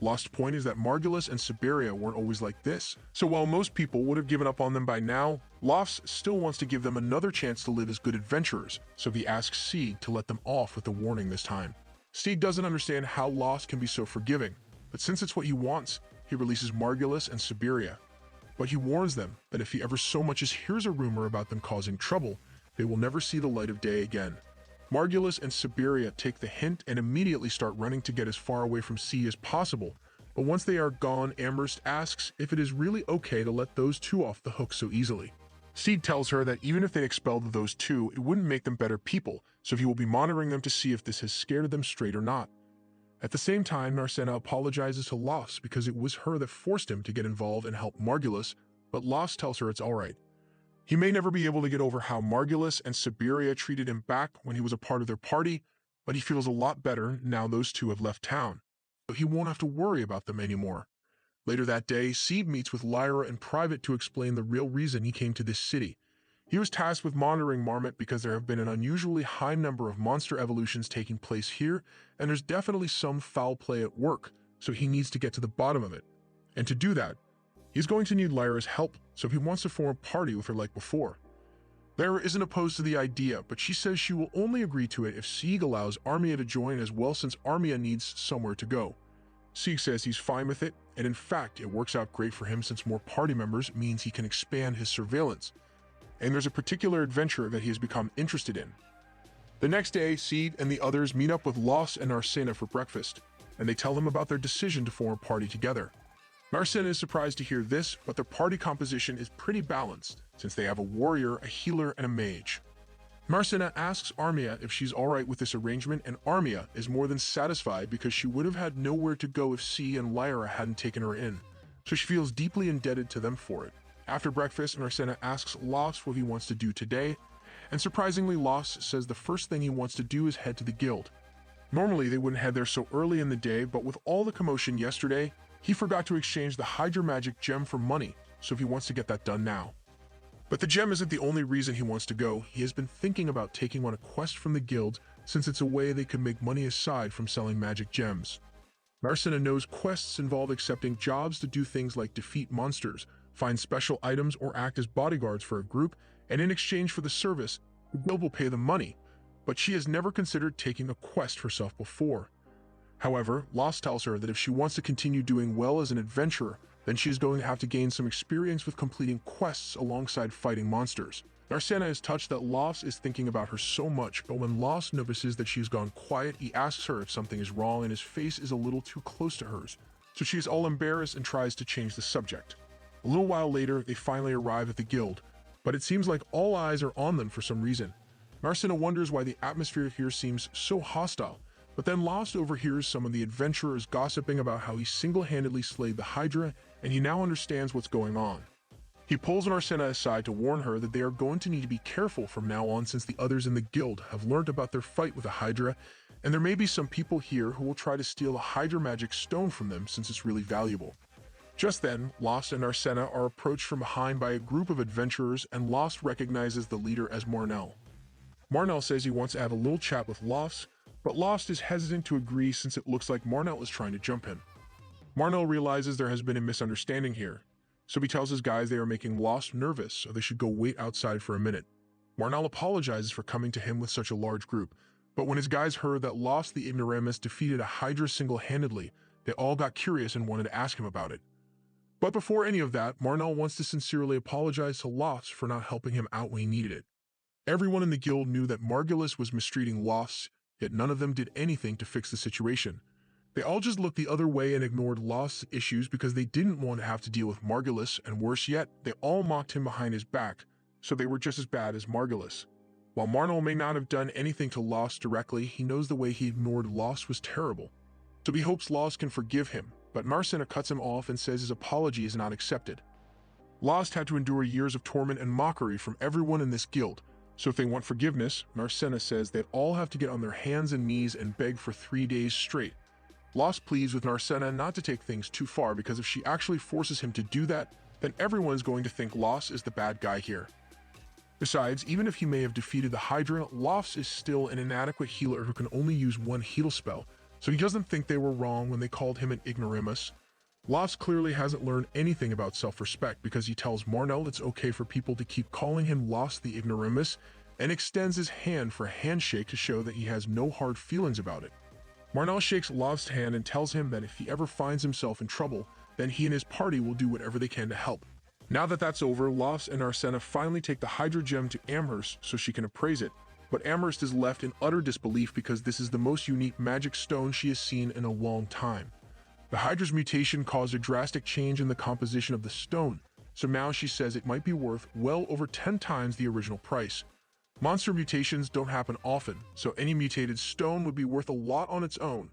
Lost's point is that Margulis and Siberia weren't always like this, so while most people would have given up on them by now, Lost still wants to give them another chance to live as good adventurers, so he asks Sieg to let them off with a warning this time. Sieg doesn't understand how Lost can be so forgiving, but since it's what he wants, he releases Margulis and Siberia. But he warns them that if he ever so much as hears a rumor about them causing trouble, they will never see the light of day again. Margulis and Siberia take the hint and immediately start running to get as far away from sea as possible, but once they are gone, Amherst asks if it is really okay to let those two off the hook so easily. Sieg tells her that even if they expelled those two, it wouldn't make them better people, so he will be monitoring them to see if this has scared them straight or not. At the same time, Narcena apologizes to Lost because it was her that forced him to get involved and help Margulis, but Lost tells her it's alright. He may never be able to get over how Margulis and Siberia treated him back when he was a part of their party, but he feels a lot better now those two have left town, so he won't have to worry about them anymore. Later that day, Sieg meets with Lyra in private to explain the real reason he came to this city. He was tasked with monitoring Marmot because there have been an unusually high number of monster evolutions taking place here, and there's definitely some foul play at work, so he needs to get to the bottom of it. And to do that, he's going to need Lyra's help, so he wants to form a party with her like before. Lyra isn't opposed to the idea, but she says she will only agree to it if Sieg allows Armia to join as well, since Armia needs somewhere to go. Sieg says he's fine with it, and in fact it works out great for him since more party members means he can expand his surveillance. And there's a particular adventure that he has become interested in. The next day, Sieg and the others meet up with Lost and Narcena for breakfast, and they tell them about their decision to form a party together. Narsen is surprised to hear this, but their party composition is pretty balanced, since they have a warrior, a healer, and a mage. Marcina asks Armia if she's alright with this arrangement, and Armia is more than satisfied because she would have had nowhere to go if C and Lyra hadn't taken her in, so she feels deeply indebted to them for it. After breakfast, Narcina asks Los what he wants to do today, and surprisingly Los says the first thing he wants to do is head to the guild. Normally they wouldn't head there so early in the day, but with all the commotion yesterday, he forgot to exchange the Hydra Magic gem for money, so he wants to get that done now. But the gem isn't the only reason he wants to go. He has been thinking about taking on a quest from the guild, since it's a way they could make money aside from selling magic gems. Narcina knows quests involve accepting jobs to do things like defeat monsters, find special items, or act as bodyguards for a group, and in exchange for the service, the guild will pay them money. But she has never considered taking a quest herself before. However, Los tells her that if she wants to continue doing well as an adventurer, then she is going to have to gain some experience with completing quests alongside fighting monsters. Narcina is touched that Los is thinking about her so much, but when Los notices that she has gone quiet, he asks her if something is wrong and his face is a little too close to hers, so she is all embarrassed and tries to change the subject. A little while later, they finally arrive at the guild, but it seems like all eyes are on them for some reason. Narcina wonders why the atmosphere here seems so hostile, but then Los overhears some of the adventurers gossiping about how he single-handedly slayed the Hydra, and he now understands what's going on. He pulls Narcina aside to warn her that they are going to need to be careful from now on, since the others in the guild have learned about their fight with the Hydra, and there may be some people here who will try to steal a Hydra magic stone from them since it's really valuable. Just then, Los and Narcina are approached from behind by a group of adventurers, and Los recognizes the leader as Marnell. Marnell says he wants to have a little chat with Los, but Los is hesitant to agree since it looks like Marnell is trying to jump him. Marnell realizes there has been a misunderstanding here, so he tells his guys they are making Los nervous, so they should go wait outside for a minute. Marnell apologizes for coming to him with such a large group, but when his guys heard that Los the Ignoramus defeated a Hydra single-handedly, they all got curious and wanted to ask him about it. But before any of that, Marnell wants to sincerely apologize to Los for not helping him out when he needed it. Everyone in the guild knew that Margulis was mistreating Los, yet none of them did anything to fix the situation. They all just looked the other way and ignored Los' issues because they didn't want to have to deal with Margulis, and worse yet, they all mocked him behind his back, so they were just as bad as Margulis. While Marnell may not have done anything to Los directly, he knows the way he ignored Los was terrible. So he hopes Los can forgive him, but Narcina cuts him off and says his apology is not accepted. Los had to endure years of torment and mockery from everyone in this guild, so if they want forgiveness, Narcina says they all have to get on their hands and knees and beg for 3 days straight. Los pleads with Narcina not to take things too far because if she actually forces him to do that, then everyone is going to think Los is the bad guy here. Besides, even if he may have defeated the Hydra, Los is still an inadequate healer who can only use one heal spell, so he doesn't think they were wrong when they called him an ignoramus. Los clearly hasn't learned anything about self-respect because he tells Marnell it's okay for people to keep calling him Los the Ignoramus and extends his hand for a handshake to show that he has no hard feelings about it. Marnell shakes Los' hand and tells him that if he ever finds himself in trouble, then he and his party will do whatever they can to help. Now that that's over, Los and Narcina finally take the Hydra gem to Amherst so she can appraise it, but Amherst is left in utter disbelief because this is the most unique magic stone she has seen in a long time. The Hydra's mutation caused a drastic change in the composition of the stone, so now she says it might be worth well over 10 times the original price. Monster mutations don't happen often, so any mutated stone would be worth a lot on its own.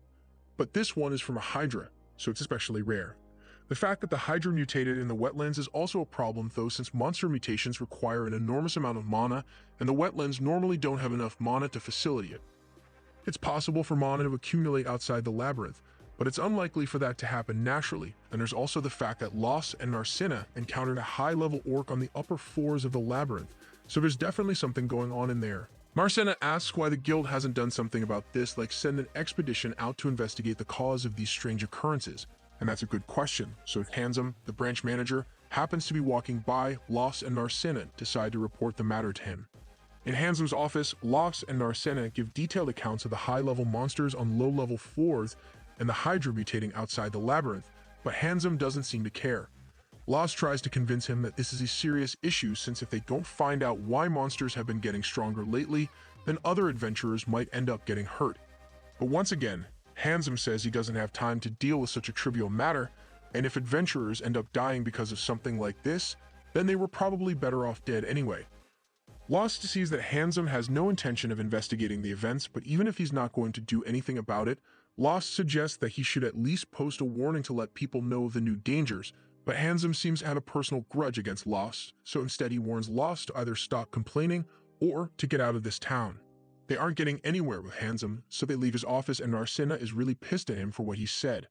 But this one is from a Hydra, so it's especially rare. The fact that the Hydra mutated in the wetlands is also a problem though, since monster mutations require an enormous amount of mana, and the wetlands normally don't have enough mana to facilitate it. It's possible for mana to accumulate outside the labyrinth, but it's unlikely for that to happen naturally, and there's also the fact that Los and Narcina encountered a high-level orc on the upper floors of the labyrinth, so there's definitely something going on in there. Narcina asks why the guild hasn't done something about this, like send an expedition out to investigate the cause of these strange occurrences, and that's a good question, so Handsome, the branch manager, happens to be walking by, Los and Narcina decide to report the matter to him. In Handsome's office, Los and Narcina give detailed accounts of the high-level monsters on low-level floors and the Hydra mutating outside the labyrinth, but Handsome doesn't seem to care. Los tries to convince him that this is a serious issue since if they don't find out why monsters have been getting stronger lately, then other adventurers might end up getting hurt. But once again, Handsome says he doesn't have time to deal with such a trivial matter, And if adventurers end up dying because of something like this, then they were probably better off dead anyway. Lost sees that Handsome has no intention of investigating the events, but even if he's not going to do anything about it, Lost suggests that he should at least post a warning to let people know of the new dangers, but Handsome seems to have a personal grudge against Lost, so instead he warns Lost to either stop complaining or to get out of this town. They aren't getting anywhere with Handsome, so they leave his office and Narcina is really pissed at him for what he said.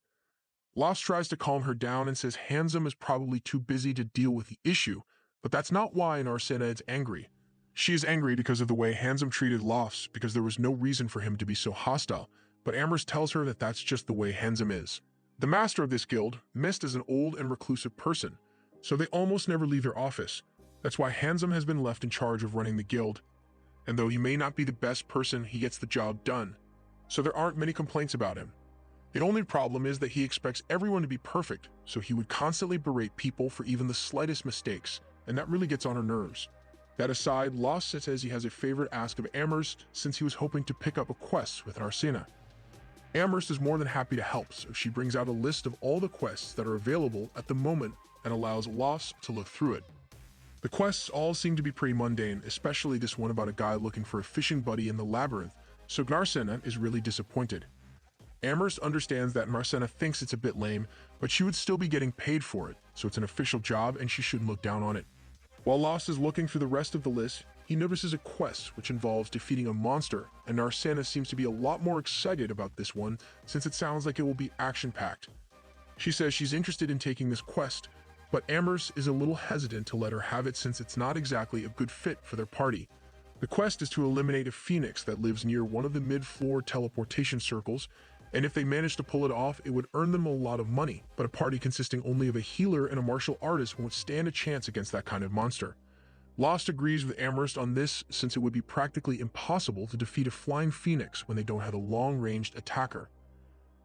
Lost tries to calm her down and says Handsome is probably too busy to deal with the issue, but that's not why Narcina is angry. She is angry because of the way Handsome treated Lost, because there was no reason for him to be so hostile, but Amherst tells her that that's just the way Handsome is. The master of this guild, Mist, is an old and reclusive person, so they almost never leave their office. That's why Handsome has been left in charge of running the guild, and though he may not be the best person, he gets the job done, so there aren't many complaints about him. The only problem is that he expects everyone to be perfect, so he would constantly berate people for even the slightest mistakes, and that really gets on her nerves. That aside, Lost says he has a favorite ask of Amherst since he was hoping to pick up a quest with Narcina. Amherst is more than happy to help, so she brings out a list of all the quests that are available at the moment and allows Lost to look through it. The quests all seem to be pretty mundane, especially this one about a guy looking for a fishing buddy in the labyrinth, so Narcina is really disappointed. Amherst understands that Narcina thinks it's a bit lame, but she would still be getting paid for it, so it's an official job and she shouldn't look down on it. While Lost is looking through the rest of the list, he notices a quest which involves defeating a monster, and Narcina seems to be a lot more excited about this one since it sounds like it will be action-packed. She says she's interested in taking this quest, but Amherst is a little hesitant to let her have it since it's not exactly a good fit for their party. The quest is to eliminate a phoenix that lives near one of the mid-floor teleportation circles, and if they manage to pull it off, it would earn them a lot of money, but a party consisting only of a healer and a martial artist won't stand a chance against that kind of monster. Lost agrees with Amherst on this since it would be practically impossible to defeat a flying phoenix when they don't have a long-ranged attacker.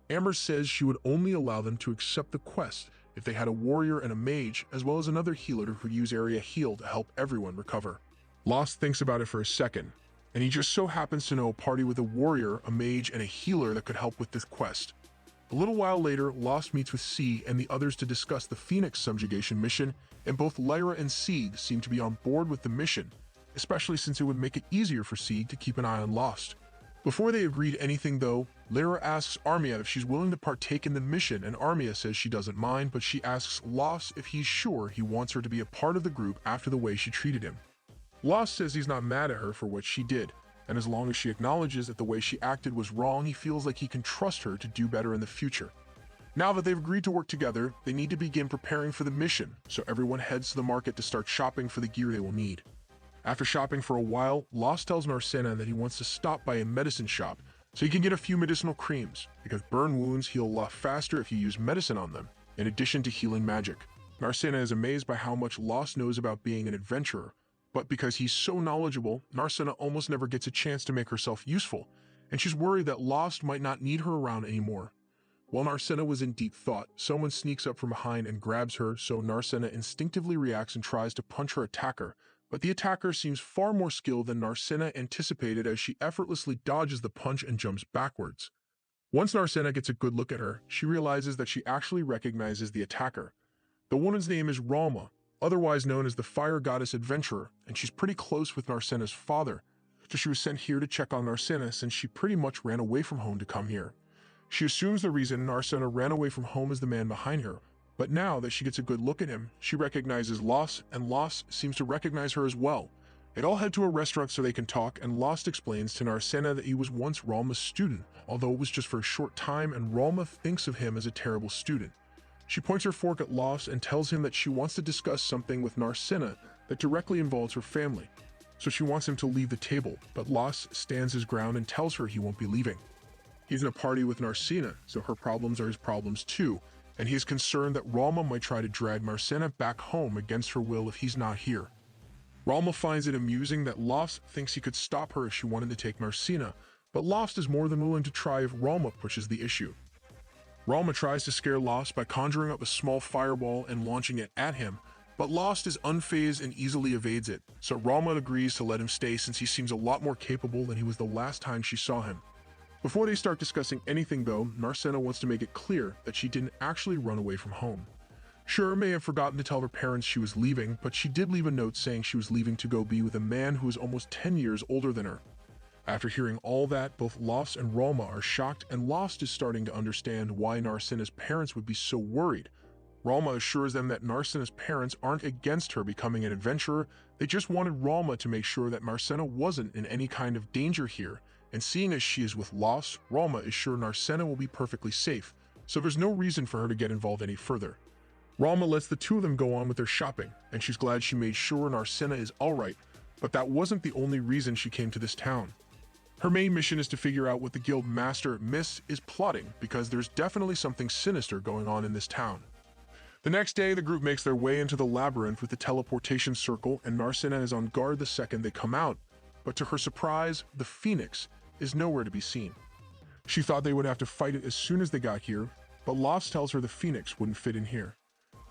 Amherst says she would only allow them to accept the quest if they had a warrior and a mage, as well as another healer who could use area heal to help everyone recover. Lost thinks about it for a second, and he just so happens to know a party with a warrior, a mage, and a healer that could help with this quest. A little while later, Lost meets with C and the others to discuss the Phoenix subjugation mission, and both Lyra and Sieg seem to be on board with the mission, especially since it would make it easier for Sieg to keep an eye on Lost. Before they agree to anything though, Lyra asks Armia if she's willing to partake in the mission, and Armia says she doesn't mind, but she asks Lost if he's sure he wants her to be a part of the group after the way she treated him. Lost says he's not mad at her for what she did, and as long as she acknowledges that the way she acted was wrong, he feels like he can trust her to do better in the future. Now that they've agreed to work together, they need to begin preparing for the mission, so everyone heads to the market to start shopping for the gear they will need. After shopping for a while, Lost tells Narcina that he wants to stop by a medicine shop so he can get a few medicinal creams, because burn wounds heal a lot faster if you use medicine on them, in addition to healing magic. Narcina is amazed by how much Lost knows about being an adventurer, but because he's so knowledgeable, Narcina almost never gets a chance to make herself useful, and she's worried that Lost might not need her around anymore. While Narcina was in deep thought, someone sneaks up from behind and grabs her, so Narcina instinctively reacts and tries to punch her attacker, but the attacker seems far more skilled than Narcina anticipated as she effortlessly dodges the punch and jumps backwards. Once Narcina gets a good look at her, she realizes that she actually recognizes the attacker. The woman's name is Ralma, otherwise known as the Fire Goddess Adventurer, and she's pretty close with Narcina's father, so she was sent here to check on Narcina since she pretty much ran away from home to come here. She assumes the reason Narcina ran away from home is the man behind her, but now that she gets a good look at him, she recognizes Lost, and Lost seems to recognize her as well. They all head to a restaurant so they can talk, and Lost explains to Narcina that he was once Ralma's student, although it was just for a short time, and Ralma thinks of him as a terrible student. She points her fork at Lost and tells him that she wants to discuss something with Narcina that directly involves her family, so she wants him to leave the table, but Lost stands his ground and tells her he won't be leaving. He's in a party with Narcina, so her problems are his problems too, and he is concerned that Ralma might try to drag Narcina back home against her will if he's not here. Ralma finds it amusing that Lost thinks he could stop her if she wanted to take Narcina, but Lost is more than willing to try if Ralma pushes the issue. Ralma tries to scare Lost by conjuring up a small fireball and launching it at him, but Lost is unfazed and easily evades it, so Ralma agrees to let him stay since he seems a lot more capable than he was the last time she saw him. Before they start discussing anything though, Narcena wants to make it clear that she didn't actually run away from home. Sure, may have forgotten to tell her parents she was leaving, but she did leave a note saying she was leaving to go be with a man who is almost 10 years older than her. After hearing all that, both Lost and Ralma are shocked, and Lost is starting to understand why Narcena's parents would be so worried. Ralma assures them that Narcena's parents aren't against her becoming an adventurer, they just wanted Ralma to make sure that Narcena wasn't in any kind of danger here, and seeing as she is with Lost, Ralma is sure Narcena will be perfectly safe, so there's no reason for her to get involved any further. Ralma lets the two of them go on with their shopping, and she's glad she made sure Narcena is alright, but that wasn't the only reason she came to this town. Her main mission is to figure out what the guild master, Miss, is plotting, because there's definitely something sinister going on in this town. The next day, the group makes their way into the labyrinth with the teleportation circle, and Narcena is on guard the second they come out, but to her surprise, the Phoenix is nowhere to be seen. She thought they would have to fight it as soon as they got here, but Lost tells her the Phoenix wouldn't fit in here.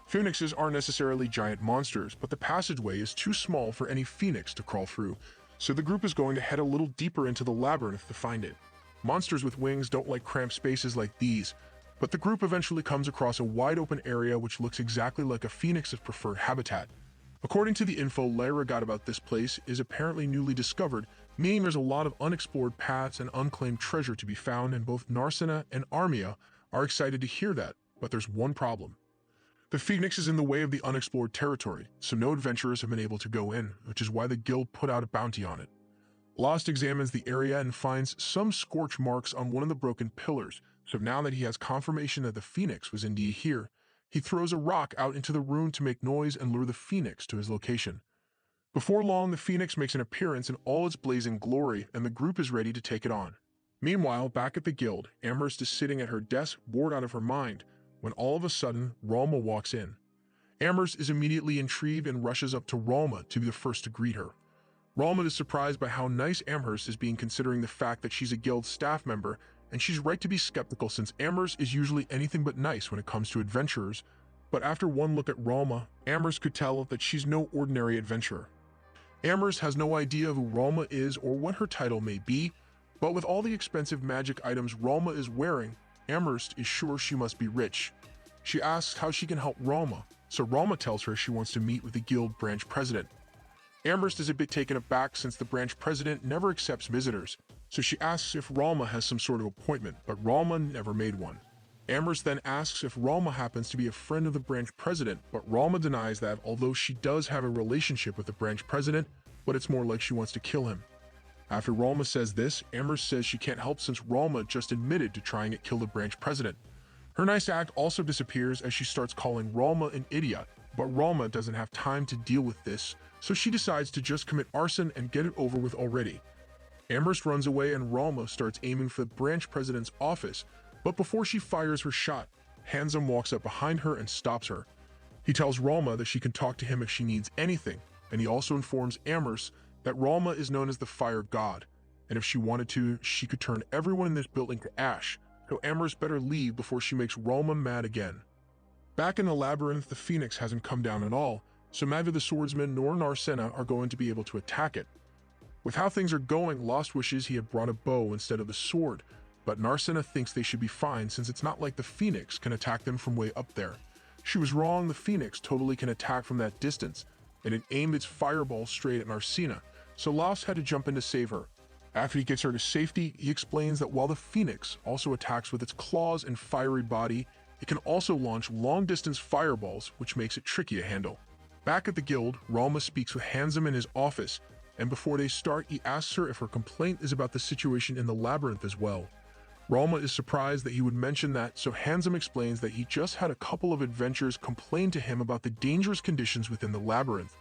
Phoenixes aren't necessarily giant monsters, but the passageway is too small for any phoenix to crawl through, so the group is going to head a little deeper into the labyrinth to find it. Monsters with wings don't like cramped spaces like these, but the group eventually comes across a wide open area which looks exactly like a phoenix's preferred habitat. According to the info Lyra got about this place is apparently newly discovered, meaning there's a lot of unexplored paths and unclaimed treasure to be found, and both Narcena and Armia are excited to hear that, but there's one problem. The Phoenix is in the way of the unexplored territory, so no adventurers have been able to go in, which is why the guild put out a bounty on it. Lost examines the area and finds some scorch marks on one of the broken pillars, so now that he has confirmation that the Phoenix was indeed here, he throws a rock out into the ruin to make noise and lure the Phoenix to his location. Before long, the Phoenix makes an appearance in all its blazing glory, and the group is ready to take it on. Meanwhile, back at the guild, Amherst is sitting at her desk, bored out of her mind, when all of a sudden, Ralma walks in. Amherst is immediately intrigued and rushes up to Ralma to be the first to greet her. Ralma is surprised by how nice Amherst is being, considering the fact that she's a guild staff member, and she's right to be skeptical since Amherst is usually anything but nice when it comes to adventurers. But after one look at Ralma, Amherst could tell that she's no ordinary adventurer. Amherst has no idea who Ralma is or what her title may be, but with all the expensive magic items Ralma is wearing, Amherst is sure she must be rich. She asks how she can help Ralma, so Ralma tells her she wants to meet with the guild branch president. Amherst is a bit taken aback since the branch president never accepts visitors, so she asks if Ralma has some sort of appointment, but Ralma never made one. Amherst then asks if Ralma happens to be a friend of the branch president, but Ralma denies that, although she does have a relationship with the branch president, but it's more like she wants to kill him. After Ralma says this, Amherst says she can't help since Ralma just admitted to trying to kill the branch president. Her nice act also disappears as she starts calling Ralma an idiot, but Ralma doesn't have time to deal with this, so she decides to just commit arson and get it over with already. Amherst runs away and Ralma starts aiming for the branch president's office, but before she fires her shot, Handsome walks up behind her and stops her. He tells Ralma that she can talk to him if she needs anything, and he also informs Amherst that Ralma is known as the Fire God, and if she wanted to, she could turn everyone in this building to ash, so Amherst better leave before she makes Ralma mad again. Back in the labyrinth, the Phoenix hasn't come down at all, so neither the swordsman nor Narcena are going to be able to attack it. With how things are going, Lost wishes he had brought a bow instead of a sword, but Narcena thinks they should be fine since it's not like the Phoenix can attack them from way up there. She was wrong, the Phoenix totally can attack from that distance, and it aimed its fireball straight at Narcena, so Lost had to jump in to save her. After he gets her to safety, he explains that while the Phoenix also attacks with its claws and fiery body, it can also launch long-distance fireballs, which makes it tricky to handle. Back at the guild, Ralma speaks with Handsome in his office, and before they start, he asks her if her complaint is about the situation in the labyrinth as well. Ralma is surprised that he would mention that, so Handsome explains that he just had a couple of adventurers complain to him about the dangerous conditions within the labyrinth.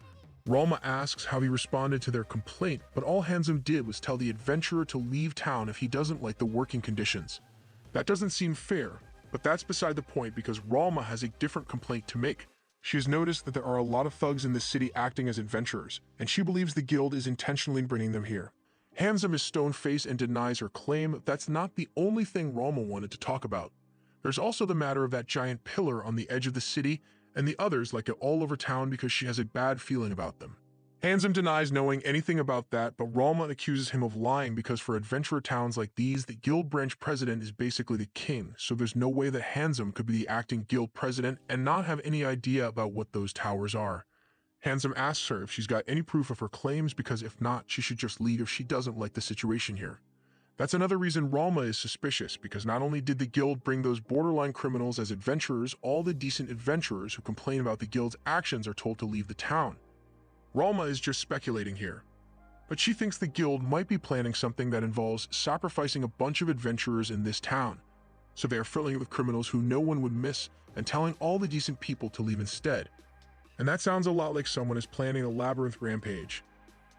Ralma asks how he responded to their complaint, but all Handsome did was tell the adventurer to leave town if he doesn't like the working conditions. That doesn't seem fair, but that's beside the point because Ralma has a different complaint to make. She has noticed that there are a lot of thugs in this city acting as adventurers, and she believes the guild is intentionally bringing them here. Handsome is stone-faced and denies her claim. That's not the only thing Ralma wanted to talk about. There's also the matter of that giant pillar on the edge of the city, and the others like it all over town because she has a bad feeling about them. Handsome denies knowing anything about that, but Ralma accuses him of lying because for adventurer towns like these, the guild branch president is basically the king, so there's no way that Handsome could be the acting guild president and not have any idea about what those towers are. Handsome asks her if she's got any proof of her claims because if not, she should just leave if she doesn't like the situation here. That's another reason Ralma is suspicious, because not only did the guild bring those borderline criminals as adventurers, all the decent adventurers who complain about the guild's actions are told to leave the town. Ralma is just speculating here, but she thinks the guild might be planning something that involves sacrificing a bunch of adventurers in this town, so they are filling it with criminals who no one would miss and telling all the decent people to leave instead. And that sounds a lot like someone is planning a labyrinth rampage.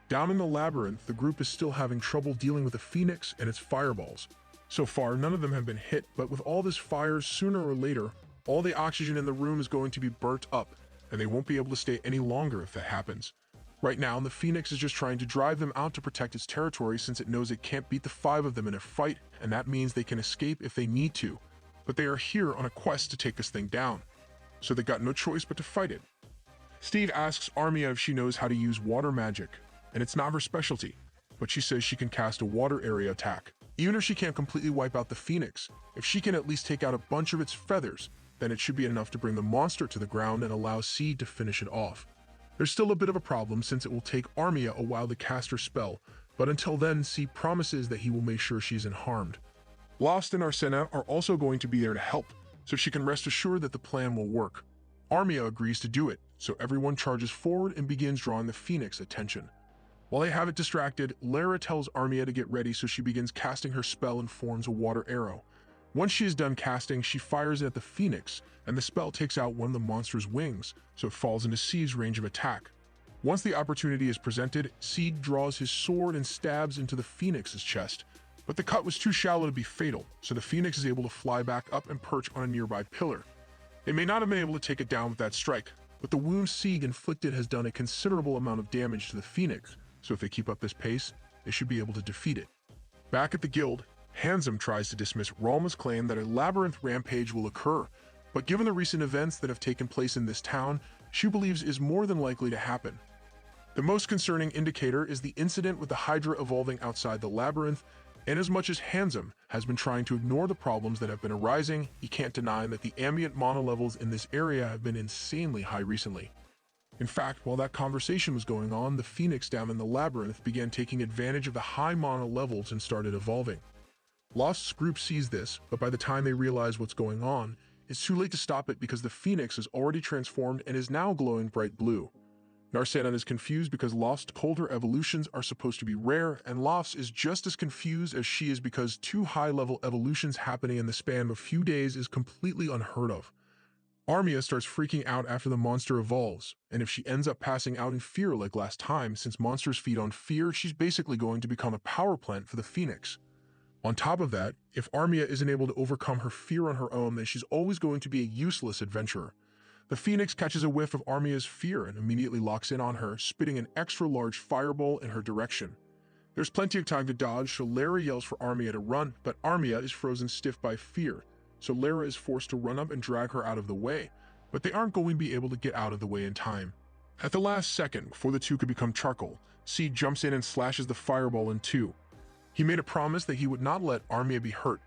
Down in the labyrinth, the group is still having trouble dealing with the Phoenix and its fireballs. So far, none of them have been hit, but with all this fire, sooner or later, all the oxygen in the room is going to be burnt up, and they won't be able to stay any longer if that happens. Right now, the Phoenix is just trying to drive them out to protect its territory since it knows it can't beat the 5 of them in a fight, and that means they can escape if they need to. But they are here on a quest to take this thing down, so they got no choice but to fight it. Steve asks Armia if she knows how to use water magic, and it's not her specialty, but she says she can cast a water area attack. Even if she can't completely wipe out the Phoenix, if she can at least take out a bunch of its feathers, then it should be enough to bring the monster to the ground and allow Seed to finish it off. There's still a bit of a problem since it will take Armia a while to cast her spell, but until then, Seed promises that he will make sure she isn't harmed. Lost and Arsena are also going to be there to help, so she can rest assured that the plan will work. Armia agrees to do it, so everyone charges forward and begins drawing the Phoenix attention. While they have it distracted, Lara tells Armia to get ready so she begins casting her spell and forms a water arrow. Once she is done casting, she fires it at the Phoenix, and the spell takes out one of the monster's wings, so it falls into Seed's range of attack. Once the opportunity is presented, Seed draws his sword and stabs into the Phoenix's chest, but the cut was too shallow to be fatal, so the Phoenix is able to fly back up and perch on a nearby pillar. They may not have been able to take it down with that strike, but the wound Seed inflicted has done a considerable amount of damage to the Phoenix, so if they keep up this pace, they should be able to defeat it. Back at the guild, Handsome tries to dismiss Ralma's claim that a labyrinth rampage will occur, but given the recent events that have taken place in this town, she believes is more than likely to happen. The most concerning indicator is the incident with the Hydra evolving outside the labyrinth, and as much as Handsome has been trying to ignore the problems that have been arising, he can't deny that the ambient mana levels in this area have been insanely high recently. In fact, while that conversation was going on, the Phoenix down in the labyrinth began taking advantage of the high mana levels and started evolving. Lost's group sees this, but by the time they realize what's going on, it's too late to stop it because the Phoenix is already transformed and is now glowing bright blue. Narcena is confused because Lost told her evolutions are supposed to be rare, and Lost is just as confused as she is because 2 high-level evolutions happening in the span of a few days is completely unheard of. Armia starts freaking out after the monster evolves, and if she ends up passing out in fear like last time, since monsters feed on fear, she's basically going to become a power plant for the Phoenix. On top of that, if Armia isn't able to overcome her fear on her own, then she's always going to be a useless adventurer. The Phoenix catches a whiff of Armia's fear and immediately locks in on her, spitting an extra large fireball in her direction. There's plenty of time to dodge, so Lara yells for Armia to run, but Armia is frozen stiff by fear, so Lara is forced to run up and drag her out of the way, but they aren't going to be able to get out of the way in time. At the last second, before the two could become charcoal, Seed jumps in and slashes the fireball in 2. He made a promise that he would not let Armia be hurt.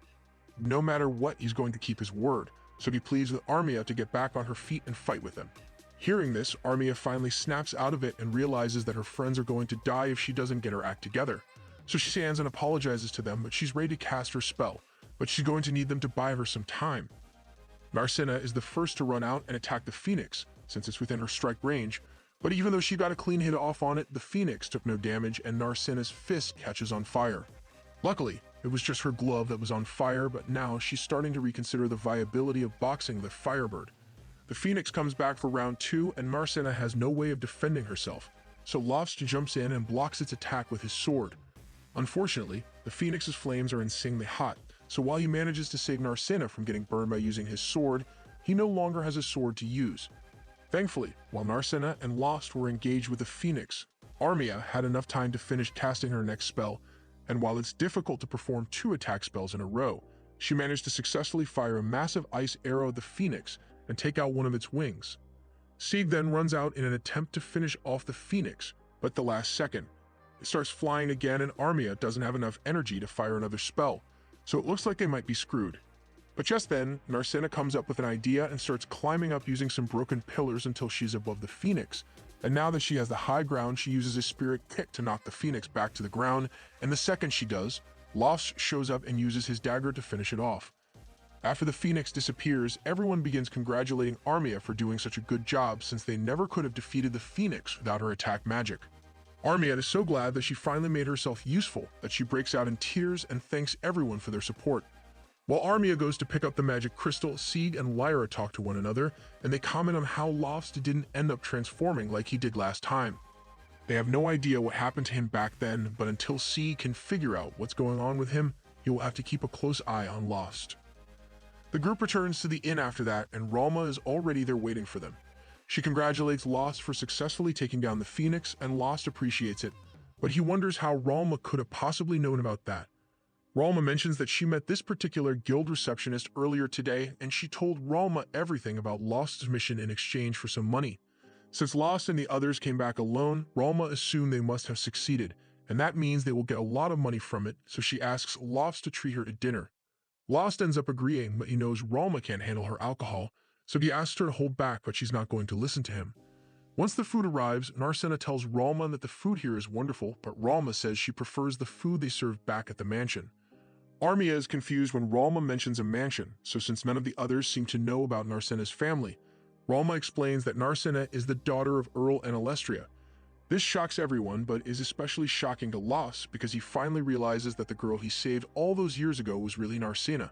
No matter what, he's going to keep his word, so he pleads with Armia to get back on her feet and fight with him. Hearing this, Armia finally snaps out of it and realizes that her friends are going to die if she doesn't get her act together. So she stands and apologizes to them, but she's ready to cast her spell, but she's going to need them to buy her some time. Narcena is the first to run out and attack the Phoenix, since it's within her strike range, but even though she got a clean hit off on it, the Phoenix took no damage and Narcena's fist catches on fire. Luckily, it was just her glove that was on fire, but now she's starting to reconsider the viability of boxing the Firebird. The Phoenix comes back for round 2 and Narcena has no way of defending herself, so Lost jumps in and blocks its attack with his sword. Unfortunately, the Phoenix's flames are insanely hot, so while he manages to save Narcena from getting burned by using his sword, he no longer has a sword to use. Thankfully, while Narcena and Lost were engaged with the Phoenix, Armia had enough time to finish casting her next spell, and while it's difficult to perform 2 attack spells in a row, she managed to successfully fire a massive ice arrow at the Phoenix and take out one of its wings. Seed then runs out in an attempt to finish off the Phoenix, but the last second. It starts flying again and Armia doesn't have enough energy to fire another spell, so it looks like they might be screwed. But just then, Narcina comes up with an idea and starts climbing up using some broken pillars until she's above the Phoenix. And now that she has the high ground, she uses a spirit kick to knock the Phoenix back to the ground, and the second she does, Lost shows up and uses his dagger to finish it off. After the Phoenix disappears, everyone begins congratulating Armia for doing such a good job since they never could have defeated the Phoenix without her attack magic. Armia is so glad that she finally made herself useful that she breaks out in tears and thanks everyone for their support. While Armia goes to pick up the magic crystal, Sieg and Lyra talk to one another, and they comment on how Lost didn't end up transforming like he did last time. They have no idea what happened to him back then, but until Sieg can figure out what's going on with him, he will have to keep a close eye on Lost. The group returns to the inn after that, and Ralma is already there waiting for them. She congratulates Lost for successfully taking down the Phoenix, and Lost appreciates it, but he wonders how Ralma could have possibly known about that. Ralma mentions that she met this particular guild receptionist earlier today, and she told Ralma everything about Lost's mission in exchange for some money. Since Lost and the others came back alone, Ralma assumed they must have succeeded, and that means they will get a lot of money from it, so she asks Lost to treat her to dinner. Lost ends up agreeing, but he knows Ralma can't handle her alcohol, so he asks her to hold back, but she's not going to listen to him. Once the food arrives, Narcina tells Ralma that the food here is wonderful, but Ralma says she prefers the food they serve back at the mansion. Armia is confused when Ralma mentions a mansion, so since none of the others seem to know about Narcina's family, Ralma explains that Narcina is the daughter of Earl and Alestria. This shocks everyone, but is especially shocking to Lost because he finally realizes that the girl he saved all those years ago was really Narcina.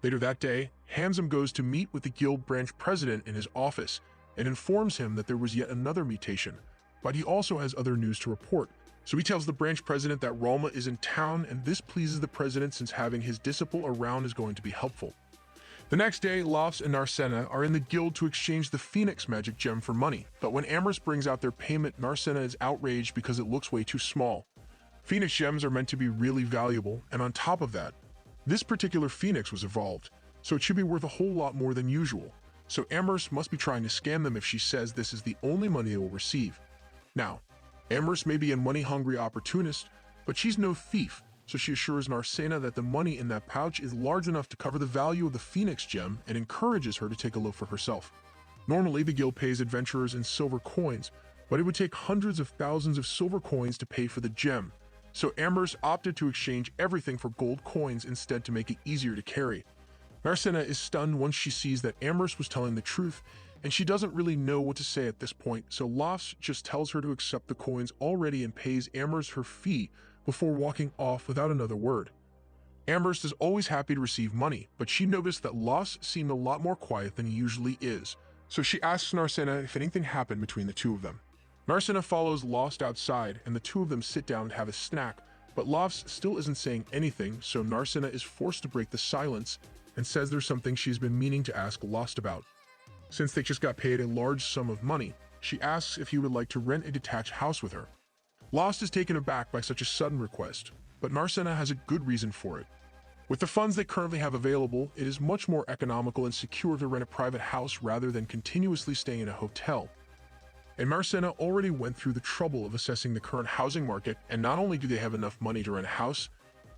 Later that day, Hamzam goes to meet with the guild branch president in his office and informs him that there was yet another mutation, but he also has other news to report. So he tells the branch president that Ralma is in town, and this pleases the president since having his disciple around is going to be helpful. The next day, Lost and Narcina are in the guild to exchange the Phoenix magic gem for money, but when Amherst brings out their payment, Narcina is outraged because it looks way too small. Phoenix gems are meant to be really valuable, and on top of that, this particular Phoenix was evolved, so it should be worth a whole lot more than usual. So Amherst must be trying to scam them if she says this is the only money they will receive. Now, Amherst may be a money-hungry opportunist, but she's no thief, so she assures Narcina that the money in that pouch is large enough to cover the value of the Phoenix gem and encourages her to take a look for herself. Normally, the guild pays adventurers in silver coins, but it would take hundreds of thousands of silver coins to pay for the gem, so Amherst opted to exchange everything for gold coins instead to make it easier to carry. Narcina is stunned once she sees that Amherst was telling the truth, and she doesn't really know what to say at this point, so Lost just tells her to accept the coins already and pays Amherst her fee before walking off without another word. Amherst is always happy to receive money, but she noticed that Lost seemed a lot more quiet than he usually is, so she asks Narcina if anything happened between the two of them. Narcina follows Lost outside, and the two of them sit down to have a snack, but Lost still isn't saying anything, so Narcina is forced to break the silence and says there's something she's been meaning to ask Lost about. Since they just got paid a large sum of money, she asks if he would like to rent a detached house with her. Lost is taken aback by such a sudden request, but Narcina has a good reason for it. With the funds they currently have available, it is much more economical and secure to rent a private house rather than continuously staying in a hotel. And Narcina already went through the trouble of assessing the current housing market, and not only do they have enough money to rent a house,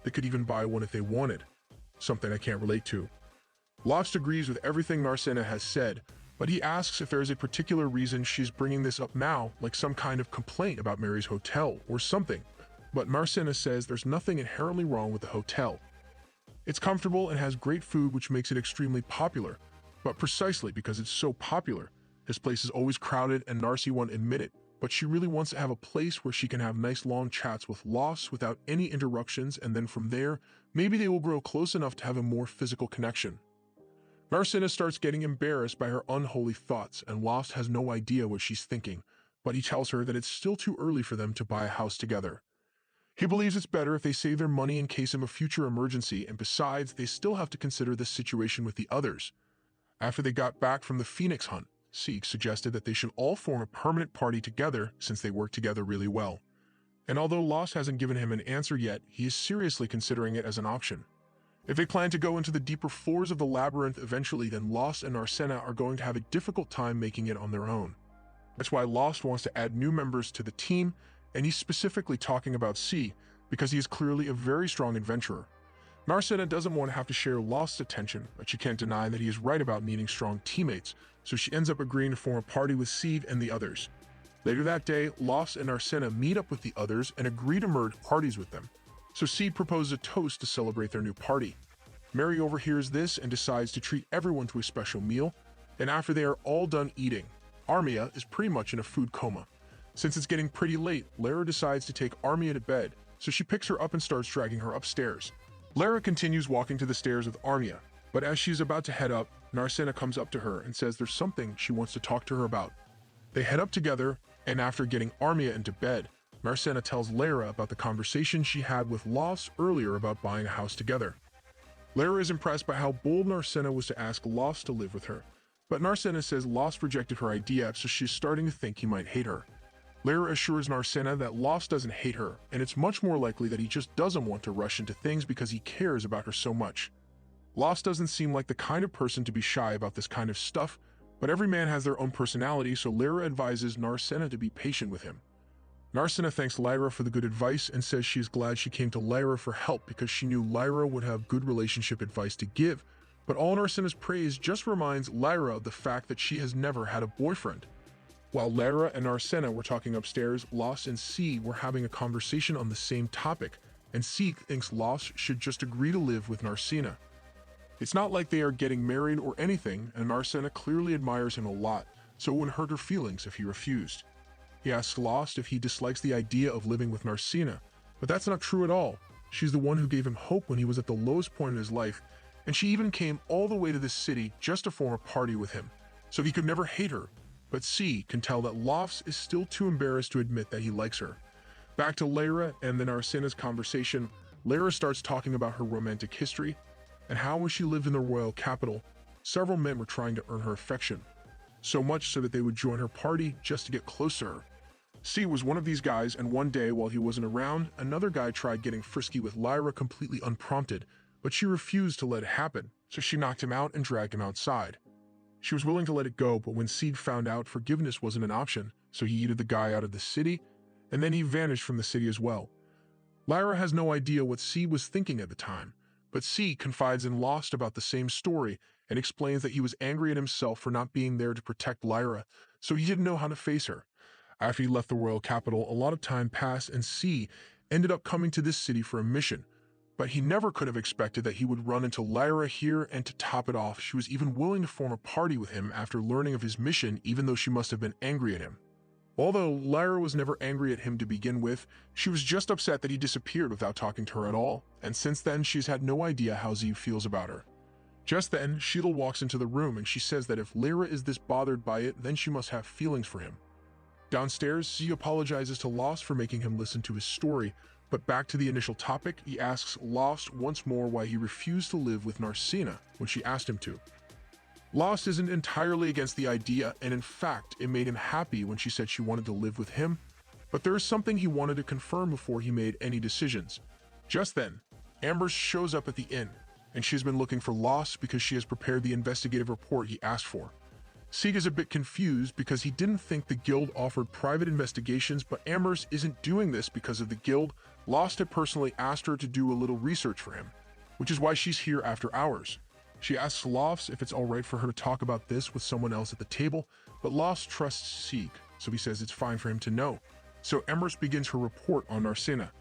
they could even buy one if they wanted. Something I can't relate to. Lost agrees with everything Narcina has said, but he asks if there is a particular reason she's bringing this up now, like some kind of complaint about Mary's hotel or something. But Narcina says there's nothing inherently wrong with the hotel. It's comfortable and has great food, which makes it extremely popular. But precisely because it's so popular, this place is always crowded and Narcy won't admit it. But she really wants to have a place where she can have nice long chats with Lost without any interruptions, and then from there, maybe they will grow close enough to have a more physical connection. Narcina starts getting embarrassed by her unholy thoughts, and Lost has no idea what she's thinking, but he tells her that it's still too early for them to buy a house together. He believes it's better if they save their money in case of a future emergency, and besides, they still have to consider this situation with the others. After they got back from the Phoenix hunt, Sieg suggested that they should all form a permanent party together since they work together really well. And although Lost hasn't given him an answer yet, he is seriously considering it as an option. If they plan to go into the deeper floors of the labyrinth eventually, then Lost and Narcina are going to have a difficult time making it on their own. That's why Lost wants to add new members to the team, and he's specifically talking about C because he is clearly a very strong adventurer. Narcissa doesn't want to have to share Lost's attention, but she can't deny that he is right about needing strong teammates, so she ends up agreeing to form a party with Sieg and the others. Later that day, Lost and Narcissa meet up with the others and agree to merge parties with them. So Sieg proposes a toast to celebrate their new party. Mary overhears this and decides to treat everyone to a special meal, and after they are all done eating, Armia is pretty much in a food coma. Since it's getting pretty late, Lara decides to take Armia to bed, so she picks her up and starts dragging her upstairs. Lara continues walking to the stairs with Armia, but as she's about to head up, Narcissa comes up to her and says there's something she wants to talk to her about. They head up together, and after getting Armia into bed, Narcissa tells Lara about the conversation she had with Lost earlier about buying a house together. Lara is impressed by how bold Narcissa was to ask Lost to live with her, but Narcissa says Lost rejected her idea, so she's starting to think he might hate her. Lara assures Narcissa that Lost doesn't hate her, and it's much more likely that he just doesn't want to rush into things because he cares about her so much. Lost doesn't seem like the kind of person to be shy about this kind of stuff, but every man has their own personality, so Lara advises Narcissa to be patient with him. Narcissa thanks Lyra for the good advice and says she is glad she came to Lyra for help because she knew Lyra would have good relationship advice to give, but all Narcissa's praise just reminds Lyra of the fact that she has never had a boyfriend. While Lara and Narcissa were talking upstairs, Lost and Sieg were having a conversation on the same topic, and Sieg thinks Lost should just agree to live with Narcissa. It's not like they are getting married or anything, and Narcissa clearly admires him a lot, so it wouldn't hurt her feelings if he refused. He asks Lost if he dislikes the idea of living with Narcissa, but that's not true at all. She's the one who gave him hope when he was at the lowest point in his life, and she even came all the way to this city just to form a party with him, so he could never hate her. But C can tell that Lost is still too embarrassed to admit that he likes her. Back to Lara and then Narcissa's conversation, Lara starts talking about her romantic history, and how when she lived in the royal capital, several men were trying to earn her affection, so much so that they would join her party just to get close to her. C was one of these guys, and one day while he wasn't around, another guy tried getting frisky with Lyra completely unprompted, but she refused to let it happen, so she knocked him out and dragged him outside. She was willing to let it go, but when Sieg found out, forgiveness wasn't an option, so he yeeted the guy out of the city, and then he vanished from the city as well. Lyra has no idea what Sieg was thinking at the time, but Sieg confides in Lost about the same story and explains that he was angry at himself for not being there to protect Lyra, so he didn't know how to face her. After he left the royal capital, a lot of time passed and Sieg ended up coming to this city for a mission. But he never could have expected that he would run into Lyra here, and to top it off, she was even willing to form a party with him after learning of his mission, even though she must have been angry at him. Although Lyra was never angry at him to begin with, she was just upset that he disappeared without talking to her at all, and since then she's had no idea how Sieg feels about her. Just then, Sheila walks into the room and she says that if Lyra is this bothered by it, then she must have feelings for him. Downstairs, Sieg apologizes to Lost for making him listen to his story, but back to the initial topic, he asks Lost once more why he refused to live with Narcissa when she asked him to. Lost isn't entirely against the idea, and in fact, it made him happy when she said she wanted to live with him, but there is something he wanted to confirm before he made any decisions. Just then, Amber shows up at the inn, and she's been looking for Lost because she has prepared the investigative report he asked for. Sieg is a bit confused because he didn't think the guild offered private investigations, but Amber's isn't doing this because of the guild. Lost had personally asked her to do a little research for him, which is why she's here after hours. She asks Lost if it's alright for her to talk about this with someone else at the table, but Lost trusts Sieg, so he says it's fine for him to know. So Amherst begins her report on Narcissa.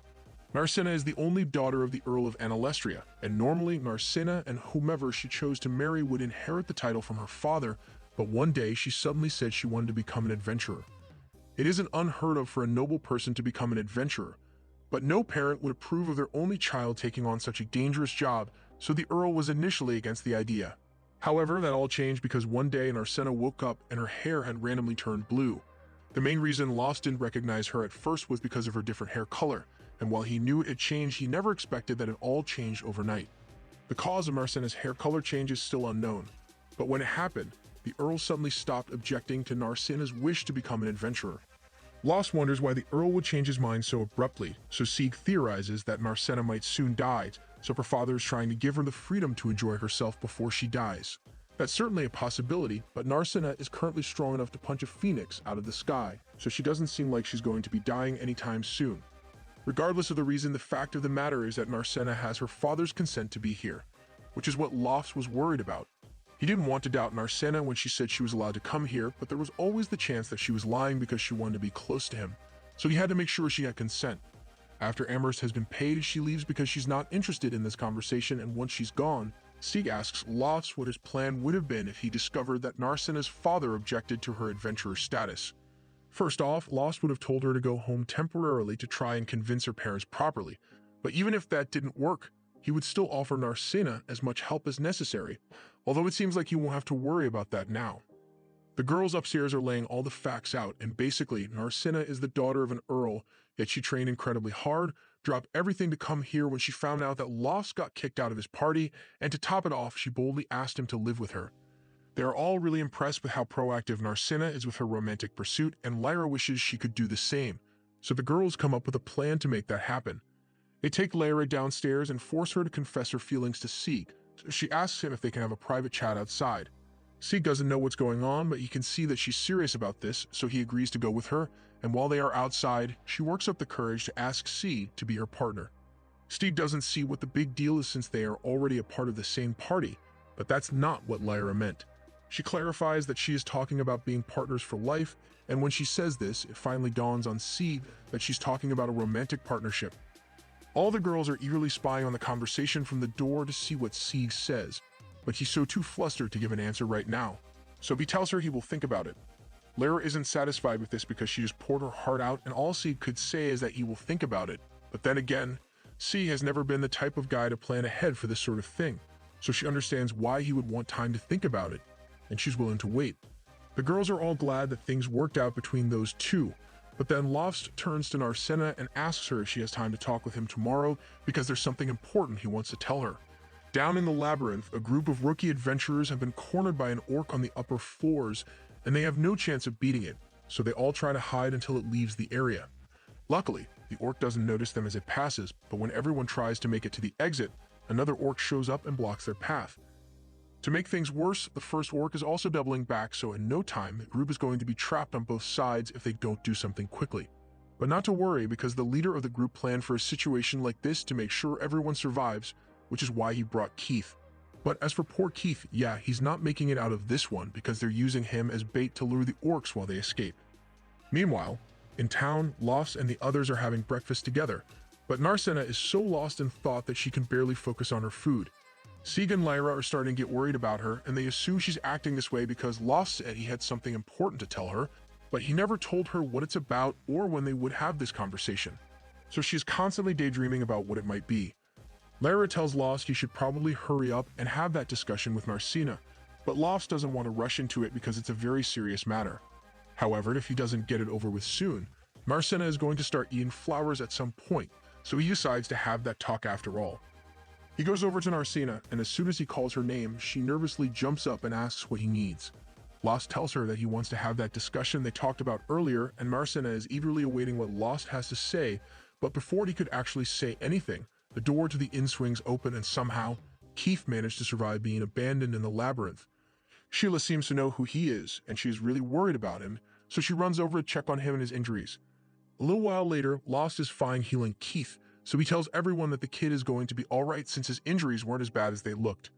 Narcissa is the only daughter of the Earl of Analestria, and normally Narcissa and whomever she chose to marry would inherit the title from her father, but one day she suddenly said she wanted to become an adventurer. It isn't unheard of for a noble person to become an adventurer, but no parent would approve of their only child taking on such a dangerous job, so the Earl was initially against the idea. However, that all changed because one day Narcissa woke up and her hair had randomly turned blue. The main reason Lost didn't recognize her at first was because of her different hair color, and while he knew it had changed, he never expected that it all changed overnight. The cause of Narcissa's hair color change is still unknown, but when it happened, the Earl suddenly stopped objecting to Narcissa's wish to become an adventurer. Lost wonders why the Earl would change his mind so abruptly, so Sieg theorizes that Narcissa might soon die, so her father is trying to give her the freedom to enjoy herself before she dies. That's certainly a possibility, but Narcina is currently strong enough to punch a phoenix out of the sky, so she doesn't seem like she's going to be dying anytime soon. Regardless of the reason, the fact of the matter is that Narcina has her father's consent to be here, which is what Lofts was worried about. He didn't want to doubt Narcina when she said she was allowed to come here, but there was always the chance that she was lying because she wanted to be close to him, so he had to make sure she had consent. After Amherst has been paid, she leaves because she's not interested in this conversation, and once she's gone, Sieg asks Lofts what his plan would have been if he discovered that Narcina's father objected to her adventurer status. First off, Lofts would have told her to go home temporarily to try and convince her parents properly, but even if that didn't work, he would still offer Narcina as much help as necessary, although it seems like he won't have to worry about that now. The girls upstairs are laying all the facts out, and basically, Narcina is the daughter of an earl, yet she trained incredibly hard, dropped everything to come here when she found out that Lofts got kicked out of his party, and to top it off, she boldly asked him to live with her. They are all really impressed with how proactive Narcina is with her romantic pursuit, and Lyra wishes she could do the same, so the girls come up with a plan to make that happen. They take Lyra downstairs and force her to confess her feelings to Sieg, so she asks him if they can have a private chat outside. Sieg doesn't know what's going on, but he can see that she's serious about this, so he agrees to go with her, and while they are outside, she works up the courage to ask Sieg to be her partner. Sieg doesn't see what the big deal is since they are already a part of the same party, but that's not what Lyra meant. She clarifies that she is talking about being partners for life, and when she says this, it finally dawns on Sieg that she's talking about a romantic partnership. All the girls are eagerly spying on the conversation from the door to see what Sieg says, but he's so too flustered to give an answer right now, so he tells her he will think about it. Lyra isn't satisfied with this because she just poured her heart out, and all Sieg could say is that he will think about it. But then again, Sieg has never been the type of guy to plan ahead for this sort of thing, so she understands why he would want time to think about it, and she's willing to wait. The girls are all glad that things worked out between those two, but then Lofts turns to Narcina and asks her if she has time to talk with him tomorrow because there's something important he wants to tell her. Down in the labyrinth, a group of rookie adventurers have been cornered by an orc on the upper floors, and they have no chance of beating it, so they all try to hide until it leaves the area. Luckily, the orc doesn't notice them as it passes, but when everyone tries to make it to the exit, another orc shows up and blocks their path. To make things worse, the first orc is also doubling back, so in no time, the group is going to be trapped on both sides if they don't do something quickly. But not to worry, because the leader of the group planned for a situation like this to make sure everyone survives, which is why he brought Keith. But as for poor Keith, yeah, he's not making it out of this one because they're using him as bait to lure the orcs while they escape. Meanwhile, in town, Lofts and the others are having breakfast together, but Narcina is so lost in thought that she can barely focus on her food. Sieg and Lyra are starting to get worried about her, and they assume she's acting this way because Lofts said he had something important to tell her, but he never told her what it's about or when they would have this conversation. So she's constantly daydreaming about what it might be. Lyra tells Lofts he should probably hurry up and have that discussion with Narcina, but Lofts doesn't want to rush into it because it's a very serious matter. However, if he doesn't get it over with soon, Narcina is going to start eating flowers at some point, so he decides to have that talk after all. He goes over to Narcina, and as soon as he calls her name, she nervously jumps up and asks what he needs. Lofts tells her that he wants to have that discussion they talked about earlier, and Narcina is eagerly awaiting what Lofts has to say, but before he could actually say anything, the door to the inn swings open and somehow, Keith managed to survive being abandoned in the labyrinth. Sheila seems to know who he is, and she is really worried about him, so she runs over to check on him and his injuries. A little while later, Lofts is fine healing Keith, so he tells everyone that the kid is going to be alright since his injuries weren't as bad as they looked.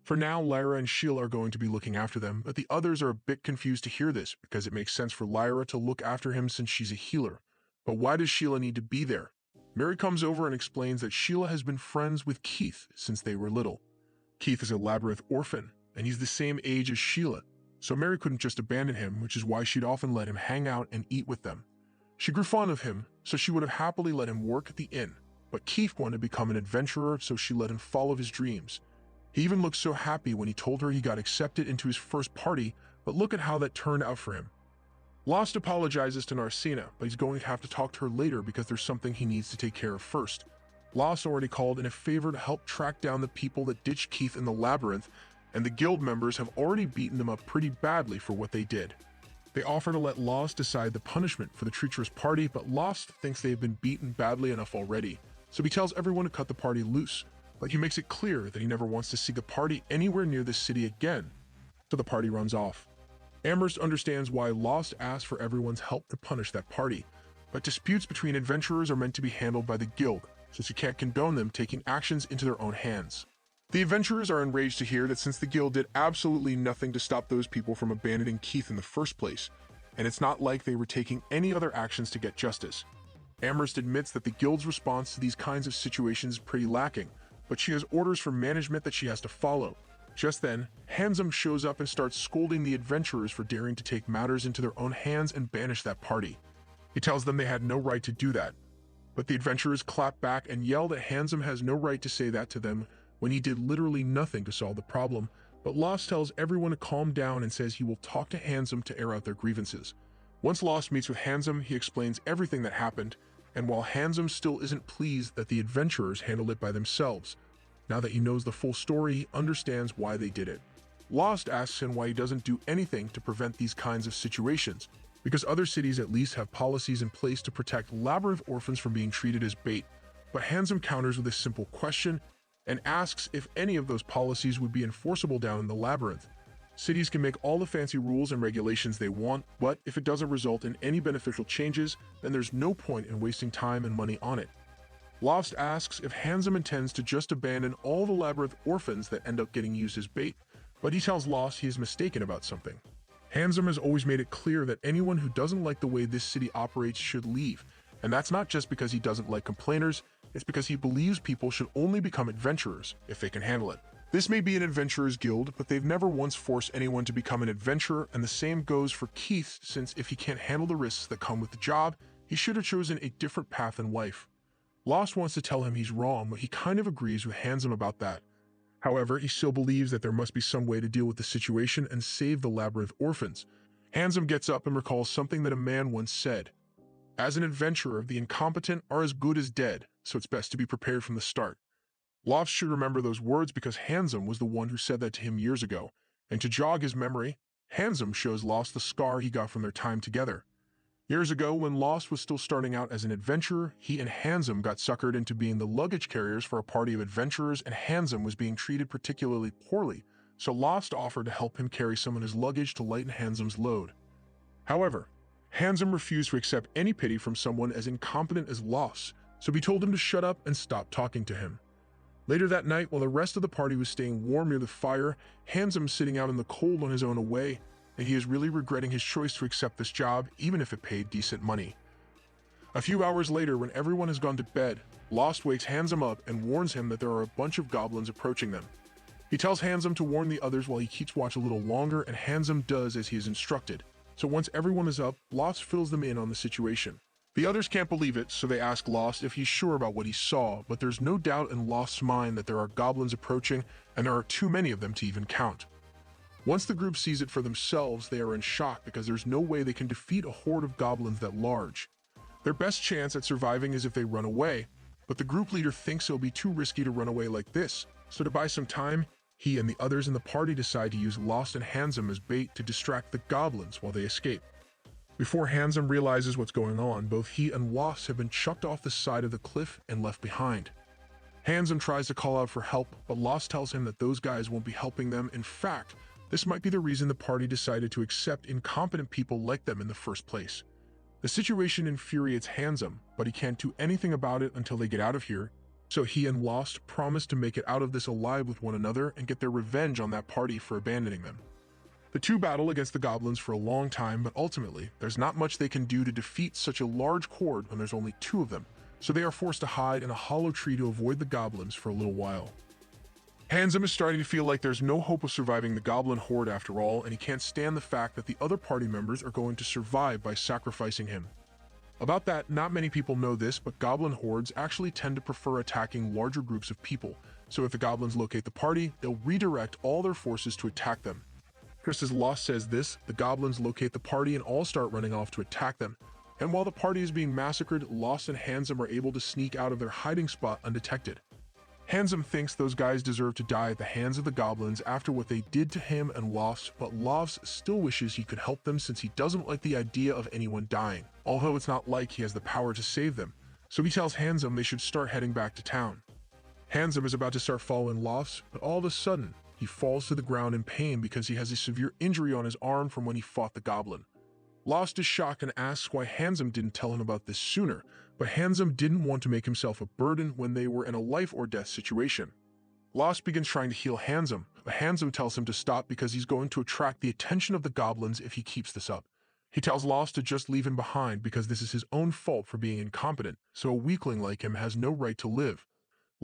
For now, Lyra and Sheila are going to be looking after them, but the others are a bit confused to hear this because it makes sense for Lyra to look after him since she's a healer. But why does Sheila need to be there? Mary comes over and explains that Sheila has been friends with Keith since they were little. Keith is a labyrinth orphan, and he's the same age as Sheila, so Mary couldn't just abandon him, which is why she'd often let him hang out and eat with them. She grew fond of him, so she would have happily let him work at the inn, but Keith wanted to become an adventurer, so she let him follow his dreams. He even looked so happy when he told her he got accepted into his first party, but look at how that turned out for him. Lofts apologizes to Narcina, but he's going to have to talk to her later because there's something he needs to take care of first. Lofts already called in a favor to help track down the people that ditched Keith in the labyrinth, and the guild members have already beaten them up pretty badly for what they did. They offer to let Lofts decide the punishment for the treacherous party, but Lofts thinks they have been beaten badly enough already, so he tells everyone to cut the party loose. but he makes it clear that he never wants to see the party anywhere near this city again, so the party runs off. Amherst understands why Lost asks for everyone's help to punish that party, but disputes between adventurers are meant to be handled by the guild, since you can't condone them taking actions into their own hands. The adventurers are enraged to hear that since the guild did absolutely nothing to stop those people from abandoning Keith in the first place, and it's not like they were taking any other actions to get justice. Amherst admits that the guild's response to these kinds of situations is pretty lacking, but she has orders from management that she has to follow. Just then, Handsome shows up and starts scolding the adventurers for daring to take matters into their own hands and banish that party. He tells them they had no right to do that, but the adventurers clap back and yell that Handsome has no right to say that to them when he did literally nothing to solve the problem, but Lost tells everyone to calm down and says he will talk to Handsome to air out their grievances. Once Lost meets with Handsome, he explains everything that happened, and while Handsome still isn't pleased that the adventurers handled it by themselves, now that he knows the full story, he understands why they did it. Lost asks him why he doesn't do anything to prevent these kinds of situations, because other cities at least have policies in place to protect Labyrinth orphans from being treated as bait, but Handsome counters with a simple question and asks if any of those policies would be enforceable down in the Labyrinth. Cities can make all the fancy rules and regulations they want, but if it doesn't result in any beneficial changes, then there's no point in wasting time and money on it. Lost asks if Handsome intends to just abandon all the Labyrinth orphans that end up getting used as bait, but he tells Lost he is mistaken about something. Handsome has always made it clear that anyone who doesn't like the way this city operates should leave, and that's not just because he doesn't like complainers, it's because he believes people should only become adventurers if they can handle it. This may be an adventurers guild, but they've never once forced anyone to become an adventurer, and the same goes for Keith, since if he can't handle the risks that come with the job, he should have chosen a different path in life. Lost wants to tell him he's wrong, but he kind of agrees with Handsome about that. However, he still believes that there must be some way to deal with the situation and save the Labyrinth orphans. Handsome gets up and recalls something that a man once said. As an adventurer, the incompetent are as good as dead, so it's best to be prepared from the start. Lost should remember those words because Handsome was the one who said that to him years ago, and to jog his memory, Handsome shows Lost the scar he got from their time together. Years ago, when Lost was still starting out as an adventurer, he and Handsome got suckered into being the luggage carriers for a party of adventurers, and Handsome was being treated particularly poorly, so Lost offered to help him carry some of his luggage to lighten Handsome's load. However, Handsome refused to accept any pity from someone as incompetent as Lost, so he told him to shut up and stop talking to him. Later that night, while the rest of the party was staying warm near the fire, Handsome sitting out in the cold on his own away, and he is really regretting his choice to accept this job, even if it paid decent money. A few hours later, when everyone has gone to bed, Lost wakes Handsome up and warns him that there are a bunch of goblins approaching them. He tells Handsome to warn the others while he keeps watch a little longer, and Handsome does as he is instructed. So once everyone is up, Lost fills them in on the situation. The others can't believe it, so they ask Lost if he's sure about what he saw, but there's no doubt in Lost's mind that there are goblins approaching, and there are too many of them to even count. Once the group sees it for themselves, they are in shock because there's no way they can defeat a horde of goblins that large. Their best chance at surviving is if they run away, but the group leader thinks it'll be too risky to run away like this, so to buy some time, he and the others in the party decide to use Lost and Handsome as bait to distract the goblins while they escape. Before Handsome realizes what's going on, both he and Lost have been chucked off the side of the cliff and left behind. Handsome tries to call out for help, but Lost tells him that those guys won't be helping them. In fact, this might be the reason the party decided to accept incompetent people like them in the first place. The situation infuriates Handsome, but he can't do anything about it until they get out of here, so he and Lost promise to make it out of this alive with one another and get their revenge on that party for abandoning them. The two battle against the goblins for a long time, but ultimately, there's not much they can do to defeat such a large horde when there's only two of them, so they are forced to hide in a hollow tree to avoid the goblins for a little while. Handsome is starting to feel like there's no hope of surviving the goblin horde after all, and he can't stand the fact that the other party members are going to survive by sacrificing him. About that, not many people know this, but goblin hordes actually tend to prefer attacking larger groups of people, so if the goblins locate the party, they'll redirect all their forces to attack them. Just as Lost says this, the goblins locate the party and all start running off to attack them, and while the party is being massacred, Lost and Handsome are able to sneak out of their hiding spot undetected. Handsome thinks those guys deserve to die at the hands of the goblins after what they did to him and Lost, but Lost still wishes he could help them since he doesn't like the idea of anyone dying, although it's not like he has the power to save them, so he tells Handsome they should start heading back to town. Handsome is about to start following Lost, but all of a sudden, he falls to the ground in pain because he has a severe injury on his arm from when he fought the goblin. Lost is shocked and asks why Handsome didn't tell him about this sooner, but Handsome didn't want to make himself a burden when they were in a life or death situation. Lost begins trying to heal Handsome, but Handsome tells him to stop because he's going to attract the attention of the goblins if he keeps this up. He tells Lost to just leave him behind because this is his own fault for being incompetent, so a weakling like him has no right to live.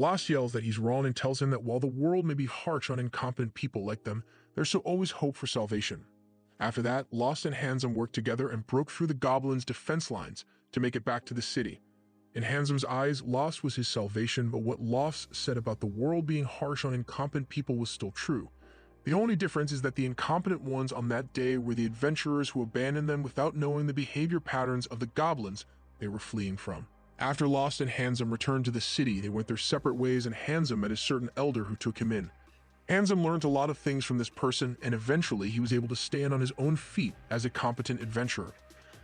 Lost yells that he's wrong and tells him that while the world may be harsh on incompetent people like them, there's still always hope for salvation. After that, Lost and Handsome worked together and broke through the goblins' defense lines to make it back to the city. In Handsome's eyes, Lost was his salvation, but what Lost said about the world being harsh on incompetent people was still true. The only difference is that the incompetent ones on that day were the adventurers who abandoned them without knowing the behavior patterns of the goblins they were fleeing from. After Lost and Handsome returned to the city, they went their separate ways and Handsome met a certain elder who took him in. Handsome learned a lot of things from this person and eventually he was able to stand on his own feet as a competent adventurer.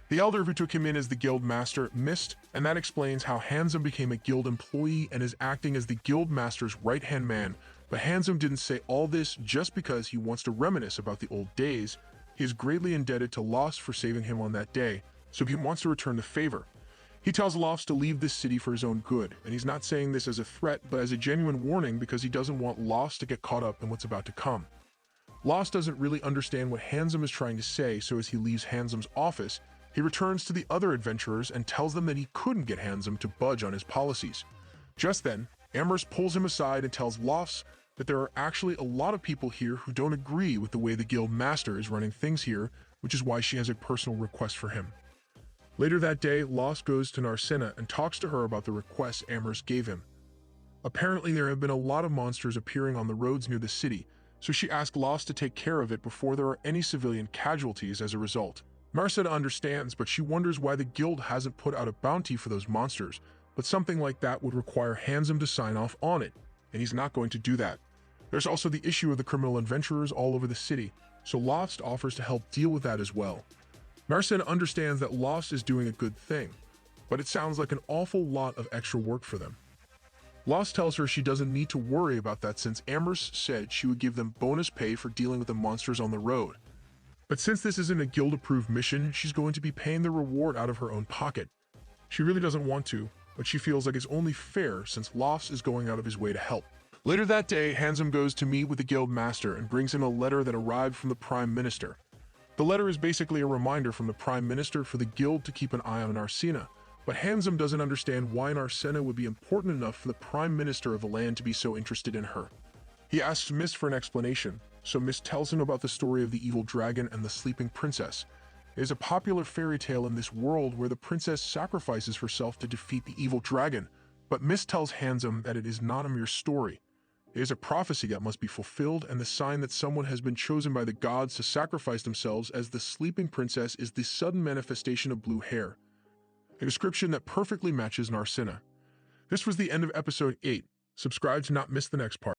The elder who took him in as the guild master missed, and that explains how Handsome became a guild employee and is acting as the guild master's right-hand man. But Handsome didn't say all this just because he wants to reminisce about the old days. He is greatly indebted to Lost for saving him on that day, so he wants to return the favor. He tells Lost to leave this city for his own good, and he's not saying this as a threat, but as a genuine warning because he doesn't want Lost to get caught up in what's about to come. Lost doesn't really understand what Handsome is trying to say, so as he leaves Handsome's office, he returns to the other adventurers and tells them that he couldn't get Handsome to budge on his policies. Just then, Amherst pulls him aside and tells Lost that there are actually a lot of people here who don't agree with the way the guild master is running things here, which is why she has a personal request for him. Later that day, Lost goes to Narcina and talks to her about the request Amherst gave him. Apparently there have been a lot of monsters appearing on the roads near the city, so she asked Lost to take care of it before there are any civilian casualties as a result. Narcina understands, but she wonders why the guild hasn't put out a bounty for those monsters, but something like that would require Handsome to sign off on it, and he's not going to do that. There's also the issue of the criminal adventurers all over the city, so Lost offers to help deal with that as well. Narcina understands that Lost is doing a good thing, but it sounds like an awful lot of extra work for them. Lost tells her she doesn't need to worry about that since Amherst said she would give them bonus pay for dealing with the monsters on the road. But since this isn't a guild-approved mission, she's going to be paying the reward out of her own pocket. She really doesn't want to, but she feels like it's only fair since Lost is going out of his way to help. Later that day, Handsome goes to meet with the guild master and brings him a letter that arrived from the Prime Minister. The letter is basically a reminder from the Prime Minister for the guild to keep an eye on Narcina, but Handsome doesn't understand why Narcina would be important enough for the Prime Minister of the land to be so interested in her. He asks Mist for an explanation, so Mist tells him about the story of the evil dragon and the sleeping princess. It is a popular fairy tale in this world where the princess sacrifices herself to defeat the evil dragon, but Mist tells Handsome that it is not a mere story. It is a prophecy that must be fulfilled and the sign that someone has been chosen by the gods to sacrifice themselves as the sleeping princess is the sudden manifestation of blue hair. A description that perfectly matches Narcina. This was the end of episode 8. Subscribe to not miss the next part.